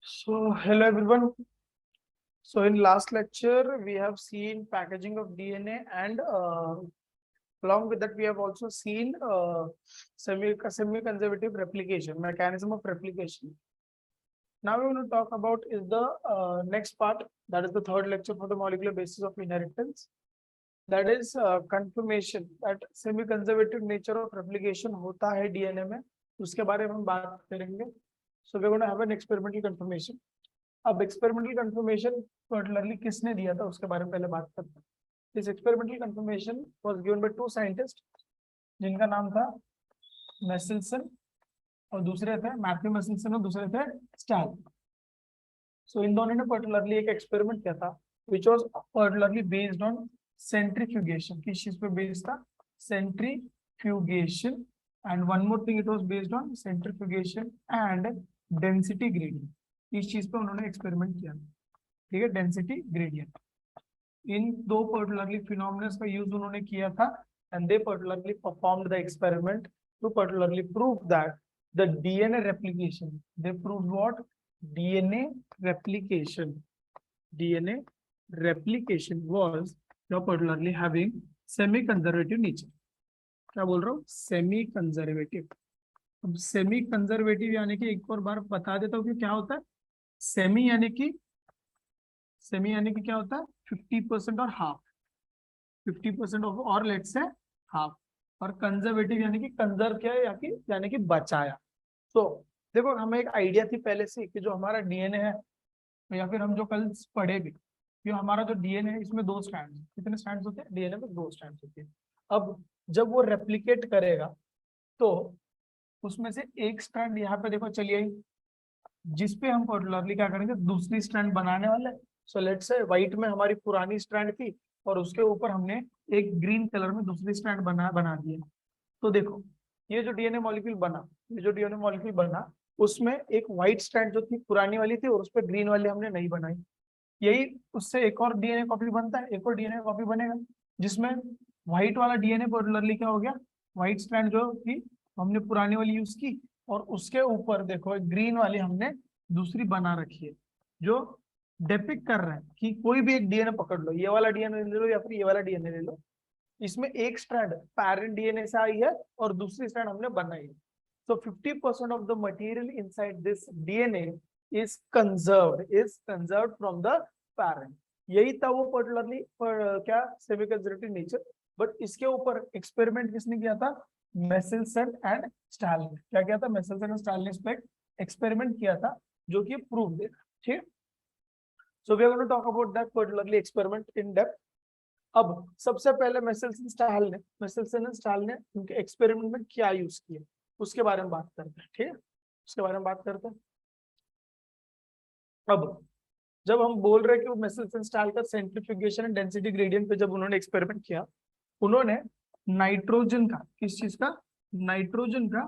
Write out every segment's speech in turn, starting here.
So, hello everyone. So, in last lecture, we have seen packaging of DNA, and along with that, we have also seen semi-conservative replication, mechanism of replication. Now, we want to talk about is the next part, that is the third lecture for the molecular basis of inheritance. That is confirmation that semi-conservative nature of replication होता है DNA में, उसके बारे में हम बात करेंगे. So, we are going to have an experimental confirmation. अब एक्सपेरिमेंटल कंफर्मेशन पर्टिकुलरली किसने दिया था उसके बारे में पहले बात करते हैं. This experimental confirmation was given by two scientist जिनका नाम था मेसेल्सन और दूसरे थे मैथ्यू मेसेल्सन और दूसरे थे स्टाल. सो इन दोनों ने पर्टिकुलरली एक एक्सपेरिमेंट किया था which was particularly based on centrifugation. किस चीज पे बेस्ड था? Centrifugation. And one more thing, it was based on centrifugation and density gradient. इस चीज पे उन्होंने एक्सपेरिमेंट किया. ठीक है, डेंसिटी ग्रेडियंट. इन दो पर्टिकुलरली फिनोमिना का यूज उन्होंने किया था and they particularly performed the experiment to particularly prove that the DNA replication. They proved what? DNA replication. DNA replication was particularly having semi conservative nature. क्या बोल रहा हूँ? Semi conservative. अब semi conservative यानी कि एक और बार बता देता हूँ कि क्या होता है. सेमी यानी कि क्या होता है? 50% और हाफ. 50% ऑफ और लेट्स से हाफ. और कंजर्वेटिव यानी कि कंजर्व किया यानी कि बचाया. तो देखो, हमें एक आइडिया थी पहले से कि जो हमारा डीएनए है, या फिर हम जो कल पढ़े भी, कि हमारा जो डीएनए है इसमें दो स्ट्रैंड्स. कितने स्ट्रैंड्स होते हैं डीएनए में? दो स्ट्रैंड्स होते हैं. अब जब वो रेप्लिकेट करेगा तो उसमें से एक स्ट्रैंड यहाँ पे देखो चलिए, जिसपे हम पर्टिकुलरली क्या करेंगे? दूसरी स्ट्रैंड बनाने वाले. सो लेट्स से व्हाइट में हमारी पुरानी स्ट्रैंड थी और उसके ऊपर हमने एक ग्रीन कलर में दूसरी स्ट्रैंड बना दिया. तो देखो, ये जो डीएनए मॉलिक्यूल बना उसमें एक व्हाइट स्ट्रैंड जो थी पुरानी वाली थी और उस पर ग्रीन वाली हमने नहीं बनाई. यही उससे एक और डीएनए कॉपी बनता है, एक और डीएनए कॉपी बनेगा जिसमें व्हाइट वाला डीएनए पर्टिकुलरली क्या हो गया? व्हाइट स्ट्रैंड जो थी हमने पुरानी वाली यूज की और उसके ऊपर देखो ग्रीन वाली हमने दूसरी बना रखी है, जो डेपिक्ट कर रहा है कि कोई भी एक डीएनए पकड़ लो, ये वाला डीएनए ले लो या फिर ये वाला डीएनए ले लो, इसमें एक स्ट्रैंड पैरेंट डीएनए से आई है और दूसरी स्ट्रैंड हमने बनाई है. सो 50% of the material inside this DNA is conserved from the parent. यही था वो पर्टिकुलरली क्या सेमी कंजर्वेटिव नेचर. बट इसके ऊपर एक्सपेरिमेंट किसने किया था? मेसेल्सन एंड स्टाल ने. क्या किया था? मेसेल्सन एंड स्टाल ने इस पर एक्सपेरिमेंट किया था जो कि प्रूव देगा. ठीक. So we are going to talk about that particularly experiment in depth. अब सबसे पहले मेसेल्सन स्टाल ने उनके एक्सपेरिमेंट में क्या यूज किया उसके बारे में बात करते हैं. ठीक है, उसके बारे में बात करते हैं. अब जब हम बोल रहे हैं कि मेसेल्सन स्टाल का सेंट्रीफ्यूगेशन एंड डेंसिटी ग्रेडियंट पे जब उन्होंने एक्सपेरिमेंट किया, उन्होंने नाइट्रोजन का, किस चीज का? नाइट्रोजन का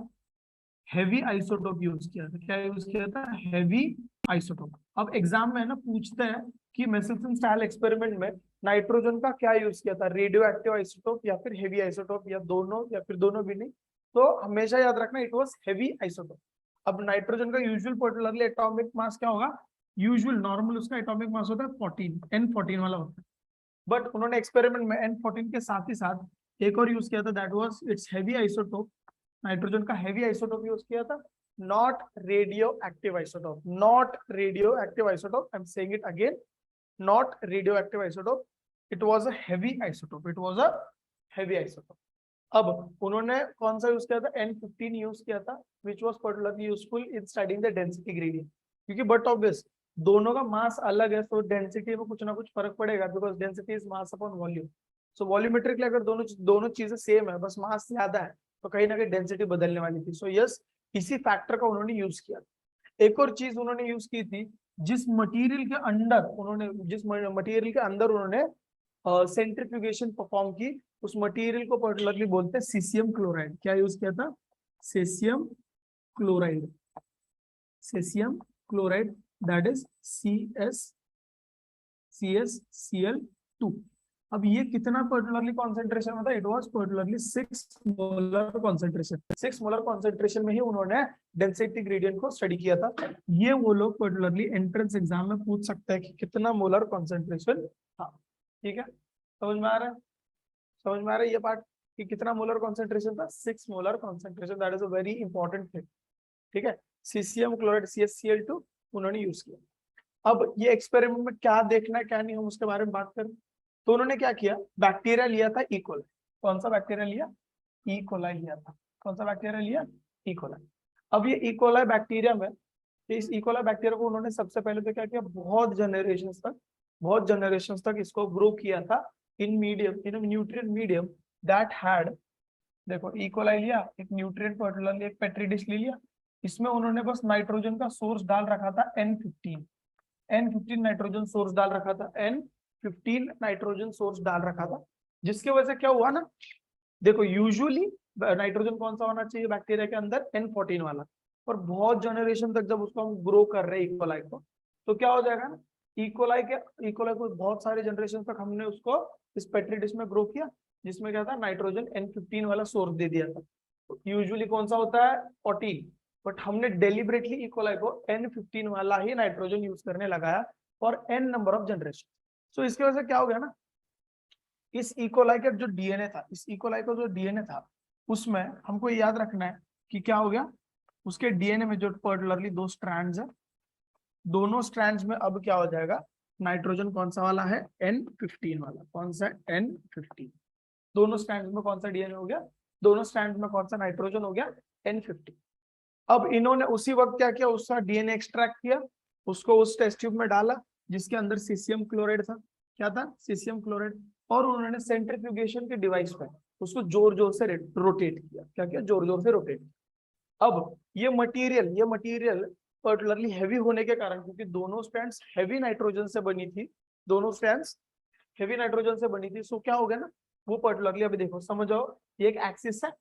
हैवी आइसोटोप यूज किया था. क्या यूज किया था? Heavy isotope. अब एग्जाम में है ना पूछते हैं कि मेसेल्सन स्टाइल एक्सपेरिमेंट में नाइट्रोजन का क्या यूज किया था? रेडियो एक्टिव आइसोटोप या फिर हेवी आइसोटोप, या दोनों, या फिर दोनों भी नहीं. तो हमेशा याद रखना इट वाज हेवी आइसोटोप. अब नाइट्रोजन का यूजुअल पर्टिकुलरली एटॉमिक मास क्या होगा? यूजुअल नॉर्मल उसका एटॉमिक मास होता है 14, N14 वाला होता है. बट उन्होंने एक्सपेरिमेंट में N14 के साथ ही साथ एक और यूज किया था, that was it's heavy isotope. Nitrogen का हेवी आइसोटोप यूज किया था, not radio active isotope. Not radio active isotope, I am saying it again, not radio active isotope. It was a heavy isotope. It was a heavy isotope. अब उन्होंने कौन सा use किया था? N15 use किया था, which was particularly useful in studying the density gradient. क्योंकि but obvious दोनों का मास अलग है, तो डेंसिटी में कुछ ना कुछ फर्क पड़ेगा, because density is mass upon volume. So volumetrically अगर दोनों चीजें सेम है, बस मास ज्यादा है, तो कहीं ना कहीं डेंसिटी बदलने वाली थी. सो यस, इसी फैक्टर का उन्होंने यूज किया. एक और चीज उन्होंने यूज की थी, जिस मटेरियल के अंदर उन्होंने सेंट्रीफ्यूगेशन परफॉर्म की, उस मटेरियल को पर्टिकुलरली बोलते हैं सीसियम क्लोराइड. क्या यूज किया था? Caesium chloride. Caesium chloride, that is CsCl2. अब ये कितना पर्टिकुलरली कॉन्सेंट्रेशन में था, it was particularly 6 molar concentration. 6 molar concentration में ही उन्होंने डेंसिटी ग्रेडियंट को स्टडी किया था। ये वो लोग पर्टिकुलरली एंट्रेंस एग्जाम में पूछ सकते हैं कि कितना मोलर कॉन्सेंट्रेशन था। ठीक है, समझ में आ रहा है, समझ में आ रहा है ये पार्ट कि कितना मोलर कॉन्सेंट्रेशन था, 6 molar concentration. That is a very important thing. ठीक है, सीसीएम क्लोराइड CaCl2 उन्होंने यूज किया। अब ये एक्सपेरिमेंट में क्या देखना है क्या नहीं, हम उसके बारे में बात करें। तो उन्होंने क्या किया, बैक्टीरिया लिया था इकोलाई। कौन सा बैक्टीरिया लिया, इकोलाई लिया था। कौन सा बैक्टीरिया लिया, इकोलाई। अब ये इकोलाई बैक्टीरिया में, इस इकोलाई बैक्टीरिया को उन्होंने सबसे पहले तो क्या किया, बहुत जनरेशन तक इसको ग्रो किया था in medium, in nutrient medium that had, देखो इकोलाई लिया, एक न्यूट्रिएंट पर्टिकुलरली एक पेट्री डिश ले लिया, इसमें उन्होंने बस नाइट्रोजन का सोर्स डाल रखा था N15 नाइट्रोजन सोर्स डाल रखा था, N15 नाइट्रोजन सोर्स डाल रखा था। जिसकी वजह से क्या हुआ ना, देखो यूजुअली नाइट्रोजन कौन सा होना चाहिए बैक्टीरिया के अंदर, N14 वाला। और बहुत जनरेशन तक जब उसको हम ग्रो कर रहे हैं इकोलाई को, तो क्या हो जाएगा ना, इकोलाई को बहुत सारे जनरेशन तक हमने उसको इस पेट्री डिश में ग्रो किया, जिसमें क्या था, नाइट्रोजन N15 वाला सोर्स दे दिया था। तो यूजुअली कौन सा होता है, 14, बट हमने डेलिबरेटली इकोलाई को N15 वाला ही नाइट्रोजन यूज करने लगाया for N number of generation. So इसकी वजह से क्या हो गया ना, इस इकोलाई का जो डीएनए था, इस इकोलाई का जो डीएनए था, उसमें हमको याद रखना है कि क्या हो गया, उसके डीएनए में जो पर्टिकुलरली 2 स्ट्रैंड्स है, दोनों स्ट्रैंड्स में अब क्या हो जाएगा, नाइट्रोजन कौन सा वाला है, N15 वाला। कौन सा, N15। दोनों स्ट्रैंड्स में कौन सा डीएनए हो गया, दोनों स्ट्रैंड्स में कौन सा नाइट्रोजन हो गया, N15। अब इन्होंने उसी वक्त क्या किया, उसका डीएनए एक्सट्रैक्ट किया, उसको उस टेस्ट ट्यूब में डाला जिसके अंदर सीसियम क्लोराइड था। क्या था, सीसियम क्लोराइड। और उन्होंने सेंट्रीफ्यूगेशन के डिवाइस पर उसको जोर जोर से रोटेट किया। क्या किया, जोर जोर से रोटेट किया। अब ये मटेरियल पर्टिकुलरली हैवी होने के कारण, क्योंकि दोनों स्ट्रैंड्स हैवी नाइट्रोजन से बनी थी, दोनों स्ट्रैंड्स हैवी नाइट्रोजन से बनी थी, सो क्या हो गया ना, वो पर्टिकुलरली, अभी देखो समझो, ये एक एक्सिस है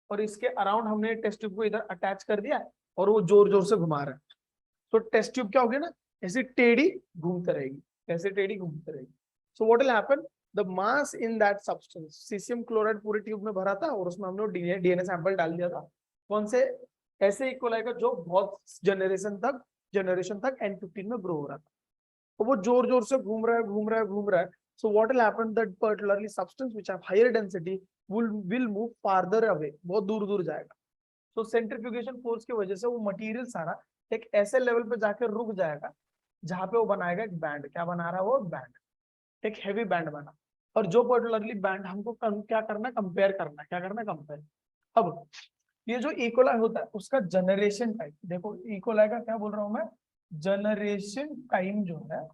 और इसके अराउंड हमने टेस्ट ट्यूब को इधर अटैच कर दिया और वो जोर जोर से घुमा रहा है। तो टेस्ट ट्यूब क्या होगी ना, ऐसे टेढ़ी घूमते रहेगी, ऐसे टेढ़ी घूमते रहेगी। So what will happen, the mass in that substance, caesium chloride पूरे ट्यूब में भरा था और उसमें हमने डीएनए सैंपल डाल दिया था। कौन से, ऐसे इकोलाई का जो बहुत जनरेशन तक N15 में ग्रो हो रहा था। तो वो जोर जोर से घूम रहा है। So what will happen, that particularly substance which have higher density will move farther away, बहुत दूर दूर जाएगा। तो सेंट्रीफ्यूगेशन फोर्स की वजह से वो मटेरियल सारा एक ऐसे लेवल पे जाकर रुक जाएगा जहां पे वो बनाएगा एक बैंड। क्या बना रहा है वो, बैंड, एक हैवी बैंड बना। और जो पर्टिकुलरली बैंड हमको क्या करना, कंपेयर करना, क्या करना, कंपेयर। अब ये जो इकोलाई होता है उसका जनरेशन टाइम, देखो इकोलाई का क्या बोल रहा हूं मैं, जनरेशन टाइम जो है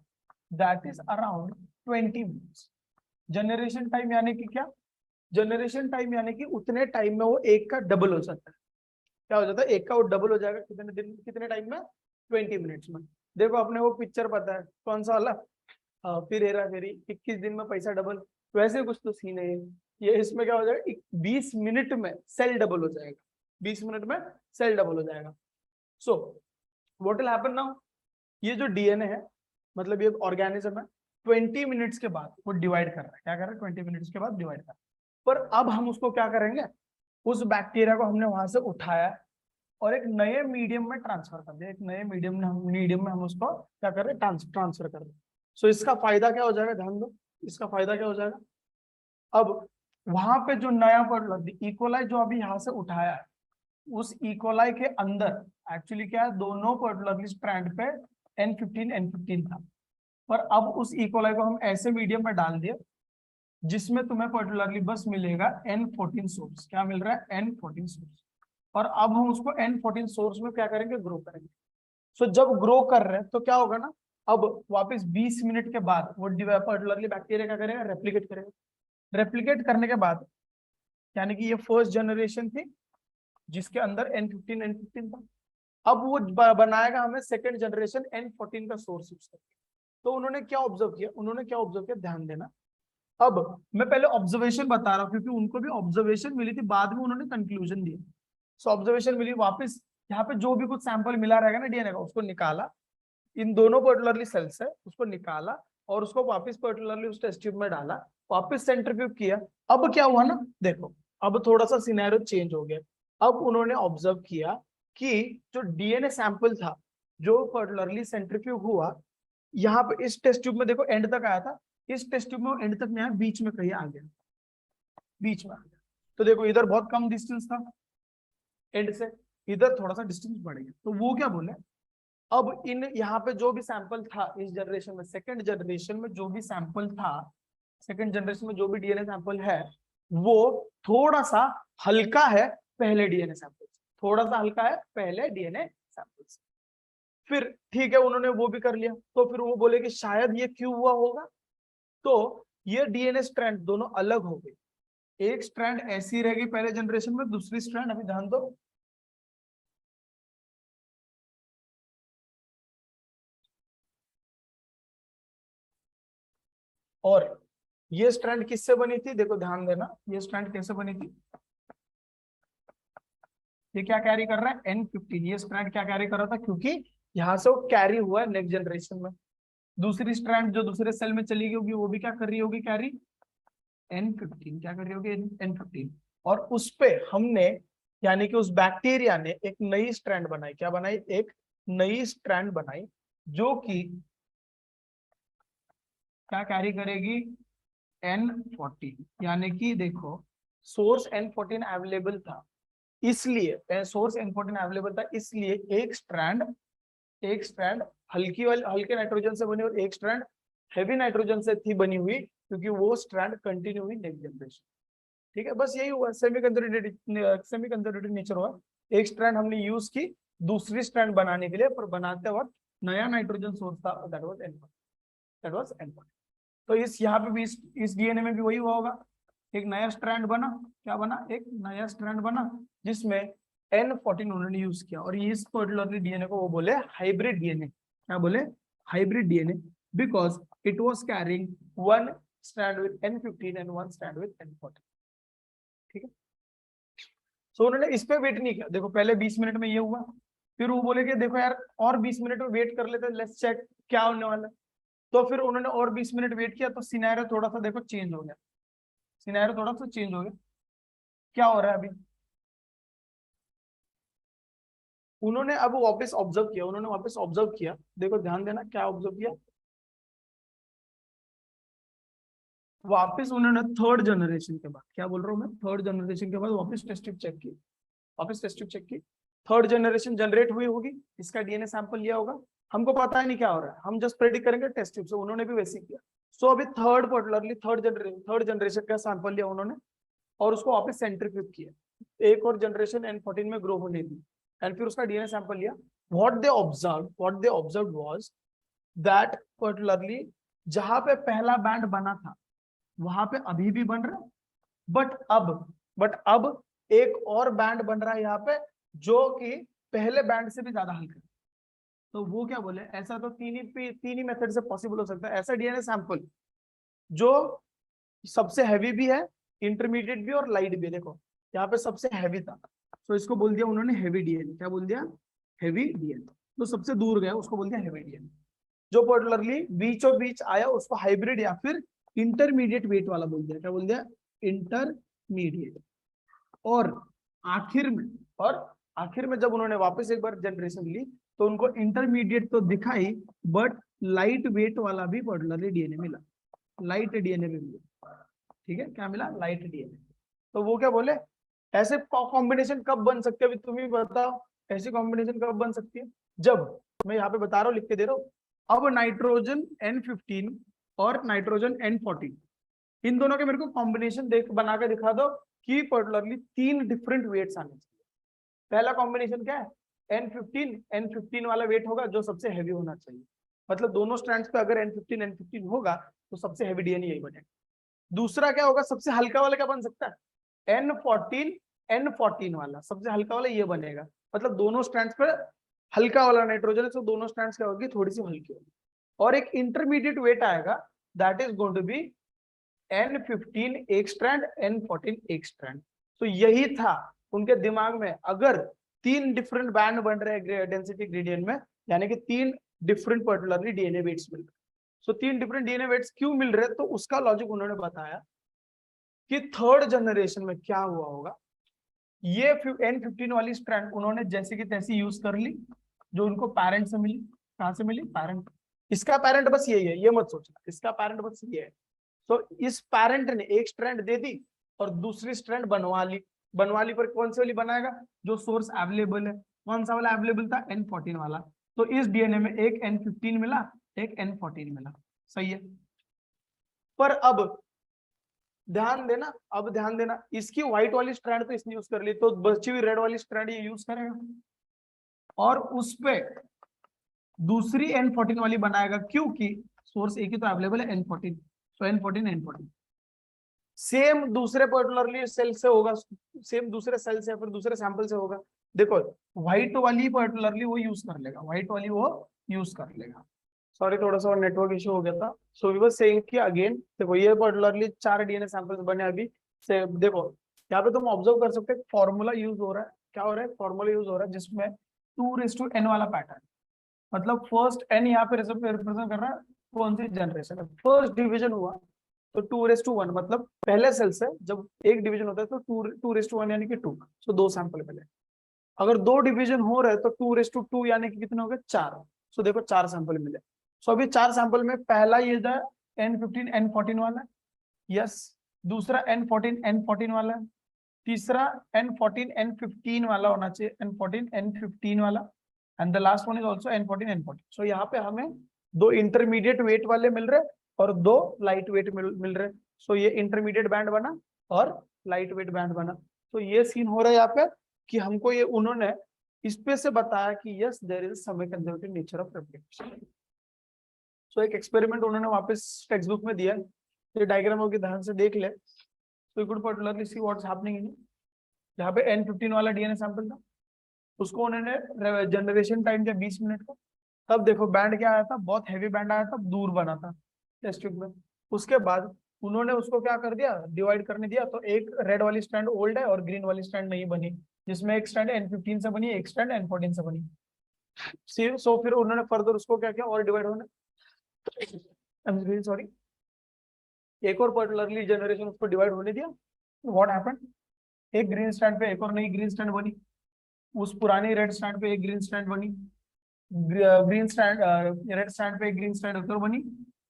that is around 20 minutes. Generation time यानी कि क्या, जनरेशन टाइम यानी कि उतने टाइम में वो एक का डबल हो जाता है। क्या हो जाता है, एक का वो डबल हो जाएगा कितने दिन, कितने टाइम में, 20 मिनट्स में। देखो अपने वो पिक्चर पता है कौन सा वाला, फिर हेरा फेरी, 21 दिन में पैसा डबल, वैसे कुछ तो सीन है ये। इसमें क्या हो जाएगा, 20 मिनट में सेल डबल हो जाएगा, 20 मिनट में सेल डबल हो जाएगा। So what will happen now, ये जो डीएनए है, मतलब ये ऑर्गेनिज्म है, 20 मिनट्स के बाद वो डिवाइड कर रहा है। क्या कर रहा है, 20 मिनट्स के बाद डिवाइड कर रहा है। पर अब हम उसको क्या करेंगे, उस बैक्टीरिया को हमने वहां से उठाया और एक नए मीडियम में ट्रांसफर कर दिया। एक नए मीडियम में हम उसको क्या कर रहे हैं, ट्रांसफर कर रहे हैं। सो इसका फायदा क्या हो जाएगा, ध्यान दो, इसका फायदा क्या हो जाएगा। अब वहां पे जो नया इकोलाई जो अभी यहाँ से उठाया है, उस इकोलाई के अंदर एक्चुअली क्या है, दोनों पर्टिकुलरली स्ट्रैंड पे N15 था। पर अब उस इकोलाई को हम ऐसे मीडियम में डाल दिए जिसमें तुम्हें पर्टिकुलरली बस मिलेगा N14 सोर्स। क्या मिल रहा है, N14 सोर्स। और अब हम उसको N14 सोर्स में क्या करेंगे, ग्रो करेंगे। सो जब ग्रो कर रहे हैं तो क्या होगा ना, अब वापस 20 मिनट के बाद वो पर्टिकुलरली बैक्टीरिया क्या करेगा, रेप्लिकेट करेगा। रेप्लिकेट करने के बाद, यानी कि ये फर्स्ट जनरेशन थी जिसके अंदर N15 था। अब वो बनाएगा हमें सेकेंड जनरेशन N14 का सोर्स यूज करके। तो उन्होंने क्या ऑब्जर्व किया, ध्यान देना। अब मैं पहले ऑब्जर्वेशन बता रहा हूँ क्योंकि उनको भी ऑब्जर्वेशन मिली थी, बाद में उन्होंने कंक्लूजन दिया। सो ऑब्जर्वेशन मिली, वापस यहाँ पे जो भी कुछ सैंपल मिला रहेगा ना डीएनए का, उसको निकाला, इन दोनों पर्टिकुलरली सेल्स है उसको निकाला और उसको वापस पर्टिकुलरली उस टेस्ट ट्यूब में डाला वापस सेंट्रीफ्यूज किया। अब क्या हुआ ना, देखो अब थोड़ा सा सिनेरियो चेंज हो गया। अब उन्होंने ऑब्जर्व किया कि जो डीएनए सैंपल था जो पर्टिकुलरली सेंट्रीफ्यूज हुआ, यहाँ पे इस टेस्ट ट्यूब में देखो एंड तक आया था, इस टेस्ट ट्यूब में एंड तक नहीं आया, बीच में कहीं आ गया, बीच में आ गया। तो देखो इधर बहुत कम डिस्टेंस था एंड से, इधर थोड़ा सा डिस्टेंस बढ़ गया। तो वो क्या बोले, अब इन यहाँ पे जो भी सैंपल था इस जनरेशन में, सेकंड जनरेशन में जो भी सैंपल था, सेकंड जनरेशन में जो भी डीएनए सैंपल है वो थोड़ा सा हल्का है पहले डीएनए सैंपल से, थोड़ा सा हल्का है पहले डीएनए सैंपल से। फिर ठीक है उन्होंने वो भी कर लिया, तो फिर वो बोले कि शायद ये क्यों हुआ होगा, तो ये डीएनए स्ट्रैंड दोनों अलग हो गए। एक स्ट्रैंड ऐसी रहेगी पहले जनरेशन में, दूसरी स्ट्रैंड, अभी ध्यान दो, और ये स्ट्रैंड किससे बनी थी, देखो ध्यान देना, ये स्ट्रैंड कैसे बनी थी, ये क्या कैरी कर रहा है N15, ये स्ट्रैंड क्या कैरी कर रहा था, क्योंकि यहाँ से वो कैरी हुआ है नेक्स्ट जनरेशन में। दूसरी स्ट्रैंड जो दूसरे सेल में चली गई होगी वो भी क्या कर रही होगी, कैरी N15, क्या कर रही होगी N15। और उस पे हमने, यानी कि उस बैक्टीरिया ने एक नई स्ट्रैंड बनाई, क्या बनाई, एक नई स्ट्रैंड बनाई जो कि क्या कैरी करेगी N14। यानी कि देखो सोर्स N14 अवेलेबल था, इसलिए सोर्स N14 अवेलेबल था, इसलिए एक स्ट्रैंड हल्की वाली हल्के नाइट्रोजन से बनी और एक स्ट्रैंड हेवी नाइट्रोजन से थी बनी हुई, क्योंकि वो स्ट्रैंड कंटिन्यू हुई नेक्स्ट जनरेशन। ठीक है, बस यही हुआ, सेमी कंजर्वेटिव नेचर हुआ। एक स्ट्रैंड हमने यूज की दूसरी स्ट्रैंड बनाने के लिए, पर बनाते वक्त नया नाइट्रोजन सोर्स था, दैट वाज N14। तो इस यहाँ पे भी इस डीएनए में भी वही हुआ होगा, एक नया स्ट्रैंड बना, क्या बना, एक नया स्ट्रैंड बना जिसमें N14 उन्होंने यूज किया, और इस पर्टिकुलर डीएनए को वो बोले हाइब्रिड डीएनए। क्या बोले, hybrid DNA, because it was carrying one strand with N15 and one strand with N14। ठीक है, सो उन्होंने इस पे वेट नहीं किया, देखो पहले 20 मिनट में ये हुआ, फिर वो बोले कि देखो यार और 20 मिनट में वेट कर लेते, लेट्स चेक क्या होने वाला है। तो फिर उन्होंने और 20 मिनट वेट किया, तो सिनेरियो थोड़ा सा देखो चेंज हो गया, सिनेरियो थोड़ा सा चेंज हो गया। क्या हो रहा है अभी, उन्होंने अब वापस ऑब्जर्व किया, उन्होंने वापस ऑब्जर्व किया, देखो ध्यान देना क्या ऑब्जर्व किया, वापस उन्होंने थर्ड जनरेशन के बाद, क्या बोल रहा हूँ मैं, थर्ड जनरेशन के बाद वापस टेस्ट ट्यूब चेक की, वापस टेस्ट ट्यूब चेक की, थर्ड जनरेशन जनरेट हुई होगी, इसका डीएनए सैंपल लिया होगा, हमको पता है नहीं क्या हो रहा है, हम जस्ट प्रेडिक्ट करेंगे टेस्ट ट्यूब से, उन्होंने भी वैसे किया। सो अभी थर्ड पर्टिकुलरली थर्ड जनरेशन का सैंपल लिया उन्होंने और उसको वापस सेंट्रीफ्यूज किया, एक और जनरेशन N14 में ग्रो होने दी, एंड फिर उसका डीएनए सैंपल लिया। What they observe was that particularly जहां पे पहला बैंड बना था वहां पे अभी भी बन रहा है, बट अब एक और बैंड बन रहा है यहाँ पे जो कि पहले बैंड से भी ज्यादा हल्का है। तो वो क्या बोले, ऐसा तो तीन ही मेथड से पॉसिबल हो सकता है, ऐसा डीएनए सैंपल जो सबसे हैवी भी है, इंटरमीडिएट भी और लाइट भी है। देखो यहाँ पे सबसे हैवी था, तो इसको बोल दिया उन्होंने हैवी डीएनए, क्या बोल दिया, हैवी डीएनए। तो सबसे दूर गया उसको बोल दिया हैवी डीएनए, जो पर्टिकुलरली बीचों बीच आया उसको हाइब्रिड या फिर इंटरमीडिएट वेट वाला बोल दिया, क्या बोल दिया, इंटरमीडिएट। और आखिर में जब उन्होंने वापस एक बार जनरेशन ली तो उनको इंटरमीडिएट तो दिखाई, बट लाइट वेट वाला भी पर्टिकुलरली डीएनए मिला, लाइट डीएनए भी मिला। ठीक है, क्या मिला, लाइट डीएनए। तो वो क्या बोले, ऐसे कॉम्बिनेशन कब बन सकते हैं, अभी तुम ही बताओ, ऐसी कॉम्बिनेशन कब बन सकती है, जब मैं यहाँ पे बता रहा हूँ, लिख के दे रहा हूँ, अब नाइट्रोजन N15 और नाइट्रोजन N14, इन दोनों के मेरे को कॉम्बिनेशन देख बना के दिखा दो कि पर्टिकुलरली 3 डिफरेंट वेट्स आने चाहिए। पहला कॉम्बिनेशन क्या है, N15 वाला वेट होगा जो सबसे हैवी होना चाहिए, मतलब दोनों स्ट्रैंड्स पे अगर N15 होगा तो सबसे हैवी डीएनए यही बनेगा। दूसरा क्या होगा, सबसे हल्का वाला क्या बन सकता है, N14 वाला सबसे हल्का वाला ये बनेगा, मतलब दोनों स्ट्रैंड्स पे हल्का वाला नाइट्रोजन है, तो दोनों स्ट्रैंड्स क्या होगी, थोड़ी सी हल्की होगी। और एक इंटरमीडिएट वेट आएगा, that is going to be N15 एक स्ट्रैंड, N14 एक स्ट्रैंड। तो यही था उनके दिमाग में, अगर 3 डिफरेंट बैंड बन रहे हैं डेंसिटी ग्रेडियंट में, यानी कि 3 डिफरेंट पर्टिकुलरली डीएनए वेट्स मिल रहे, सो 3 डिफरेंट डीएनए वेट्स क्यों मिल रहे, तो उसका लॉजिक उन्होंने बताया कि थर्ड जनरेशन में क्या हुआ होगा, ये N15 वाली स्ट्रैंड उन्होंने जैसे कि तैसी यूज कर ली, जो उनको पेरेंट से मिली। कहां से मिली? पेरेंट। इसका पेरेंट बस यही है, ये मत सोचना, इसका पेरेंट बस ये है। तो इस पेरेंट ने एक स्ट्रैंड दे दी और दूसरी स्ट्रैंड बनवा ली। बनवा ली पर कौन सी वाली बनाएगा? जो सोर्स अवेलेबल है। कौन सा वाला अवेलेबल था? N14 वाला। तो इस डीएनए में एक N15 मिला, एक N14 मिला। सही है। पर अब ध्यान देना, अब ध्यान देना, इसकी व्हाइट वाली स्ट्रैंड तो इसने यूज कर ली, तो बची हुई रेड वाली स्ट्रैंड ये यूज करेगा और उस पे दूसरी N14 वाली बनाएगा, क्योंकि सोर्स एक ही तो अवेलेबल है, N14। तो N14 सेम दूसरे पर्टिकुलरली सेल से होगा, सेम दूसरे सेल से या फिर दूसरे सैंपल से होगा। देखो व्हाइट वाली पर्टिकुलरली वो यूज कर लेगा, व्हाइट वाली वो यूज कर लेगा। सॉरी थोड़ा सा नेटवर्क इशू हो गया था। सो वी वाज सेइंग कि अगेन देखो ये पर्टिकुलरली 4 डीएनए सैंपल्स बने अभी से। देखो यहाँ पे तुम ऑब्जर्व कर सकते हो फॉर्मूला यूज हो रहा है। क्या हो रहा है? फॉर्मूला यूज हो रहा है जिसमें 2:n वाला पैटर्न, मतलब फर्स्ट n यहाँ पे रिप्रेजेंट कर रहा है कौन सी जनरेशन है। फर्स्ट डिवीजन हुआ तो 2:1, मतलब पहले सेल से जब एक डिवीजन होता है तो 2:1 यानी कि 2। सो 2 सैंपल मिले। अगर 2 डिवीजन हो रहे तो 2:2 यानी कि कितने हो गए? 4। सो देखो 4 सैंपल मिले। सो अभी 4 सैंपल में पहला ये जो N15 N14 वाला है, यस। दूसरा N14 N14 वाला है। तीसरा N14 N15 वाला होना चाहिए, N14 N15 वाला। And the last one is also N14 N14। सो यहाँ पे हमें 2 इंटरमीडिएट वेट वाले मिल रहे और 2 लाइट वेट मिल रहे। सो ये इंटरमीडिएट बैंड बना और लाइट वेट बैंड बना। तो ये सीन हो रहा है यहाँ पे कि हमको ये उन्होंने इस पे से बताया कि yes there is semi conservative nature of replication. So एक एक्सपेरिमेंट उन्होंने वापस टेक्स्ट बुक में दिया है, ये डायग्राम होगी ध्यान से देख ले। तो you could particularly see what's happening in. यहाँ पे N15 वाला डीएनए सैंपल था, उसको उन्होंने जनरेशन टाइम दिया 20 मिनट का। तब देखो बैंड क्या आया था? बहुत हैवी बैंड आया था, दूर बना था टेस्ट ट्यूब में। उसके बाद उन्होंने उसको क्या कर दिया? डिवाइड करने दिया। तो एक रेड वाली स्ट्रैंड ओल्ड है और ग्रीन वाली स्ट्रैंड नहीं बनी, जिसमें एक स्ट्रैंड N15 से बनी, एक स्ट्रैंड N14 से बनी। सो फिर उन्होंने फर्दर उसको क्या किया? और डिवाइड होने, सॉरी, एक और पर्टिकुलरली जनरेशन उसको डिवाइड होने दिया। What happened? एक ग्रीन स्ट्रैंड पे एक और नई ग्रीन स्ट्रैंड बनी, उस पुरानी रेड स्ट्रैंड पे एक ग्रीन स्ट्रैंड बनी, ग्रीन स्ट्रैंड रेड स्ट्रैंड पे एक ग्रीन स्ट्रैंड उधर बनी,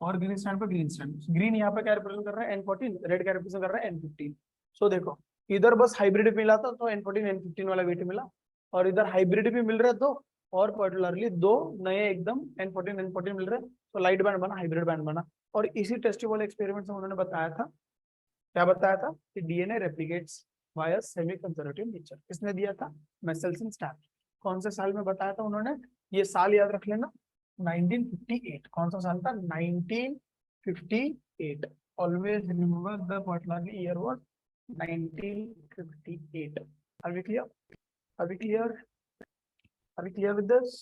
और ग्रीन स्ट्रैंड पे ग्रीन स्ट्रैंड। ग्रीन यहाँ पे क्या रिप्रेजेंट कर रहा है? N14। रेड क्या रिप्रेजेंट कर रहा है? N15। सो देखो इधर बस हाइब्रिड मिला था तो N14 N15 वाला वेट मिला, और इधर हाइब्रिड भी मिल रहा है तो, और पर्टिकुलरली 2 नए एकदम N14 N14 मिल रहे हैं। तो लाइट बैंड बना, हाइब्रिड बैंड बना। और इसी टेस्ट वाले एक्सपेरिमेंट से उन्होंने बताया था, क्या बताया था? कि DNA replicates via semi conservative nature. किसने दिया था? Meselson Stahl. कौन से साल में बताया था उन्होंने? ये साल याद रख लेना, 1958। कौन सा साल था? 1958। Always remember the particular year was 1958। Are we clear? Are we clear? Are we clear with this?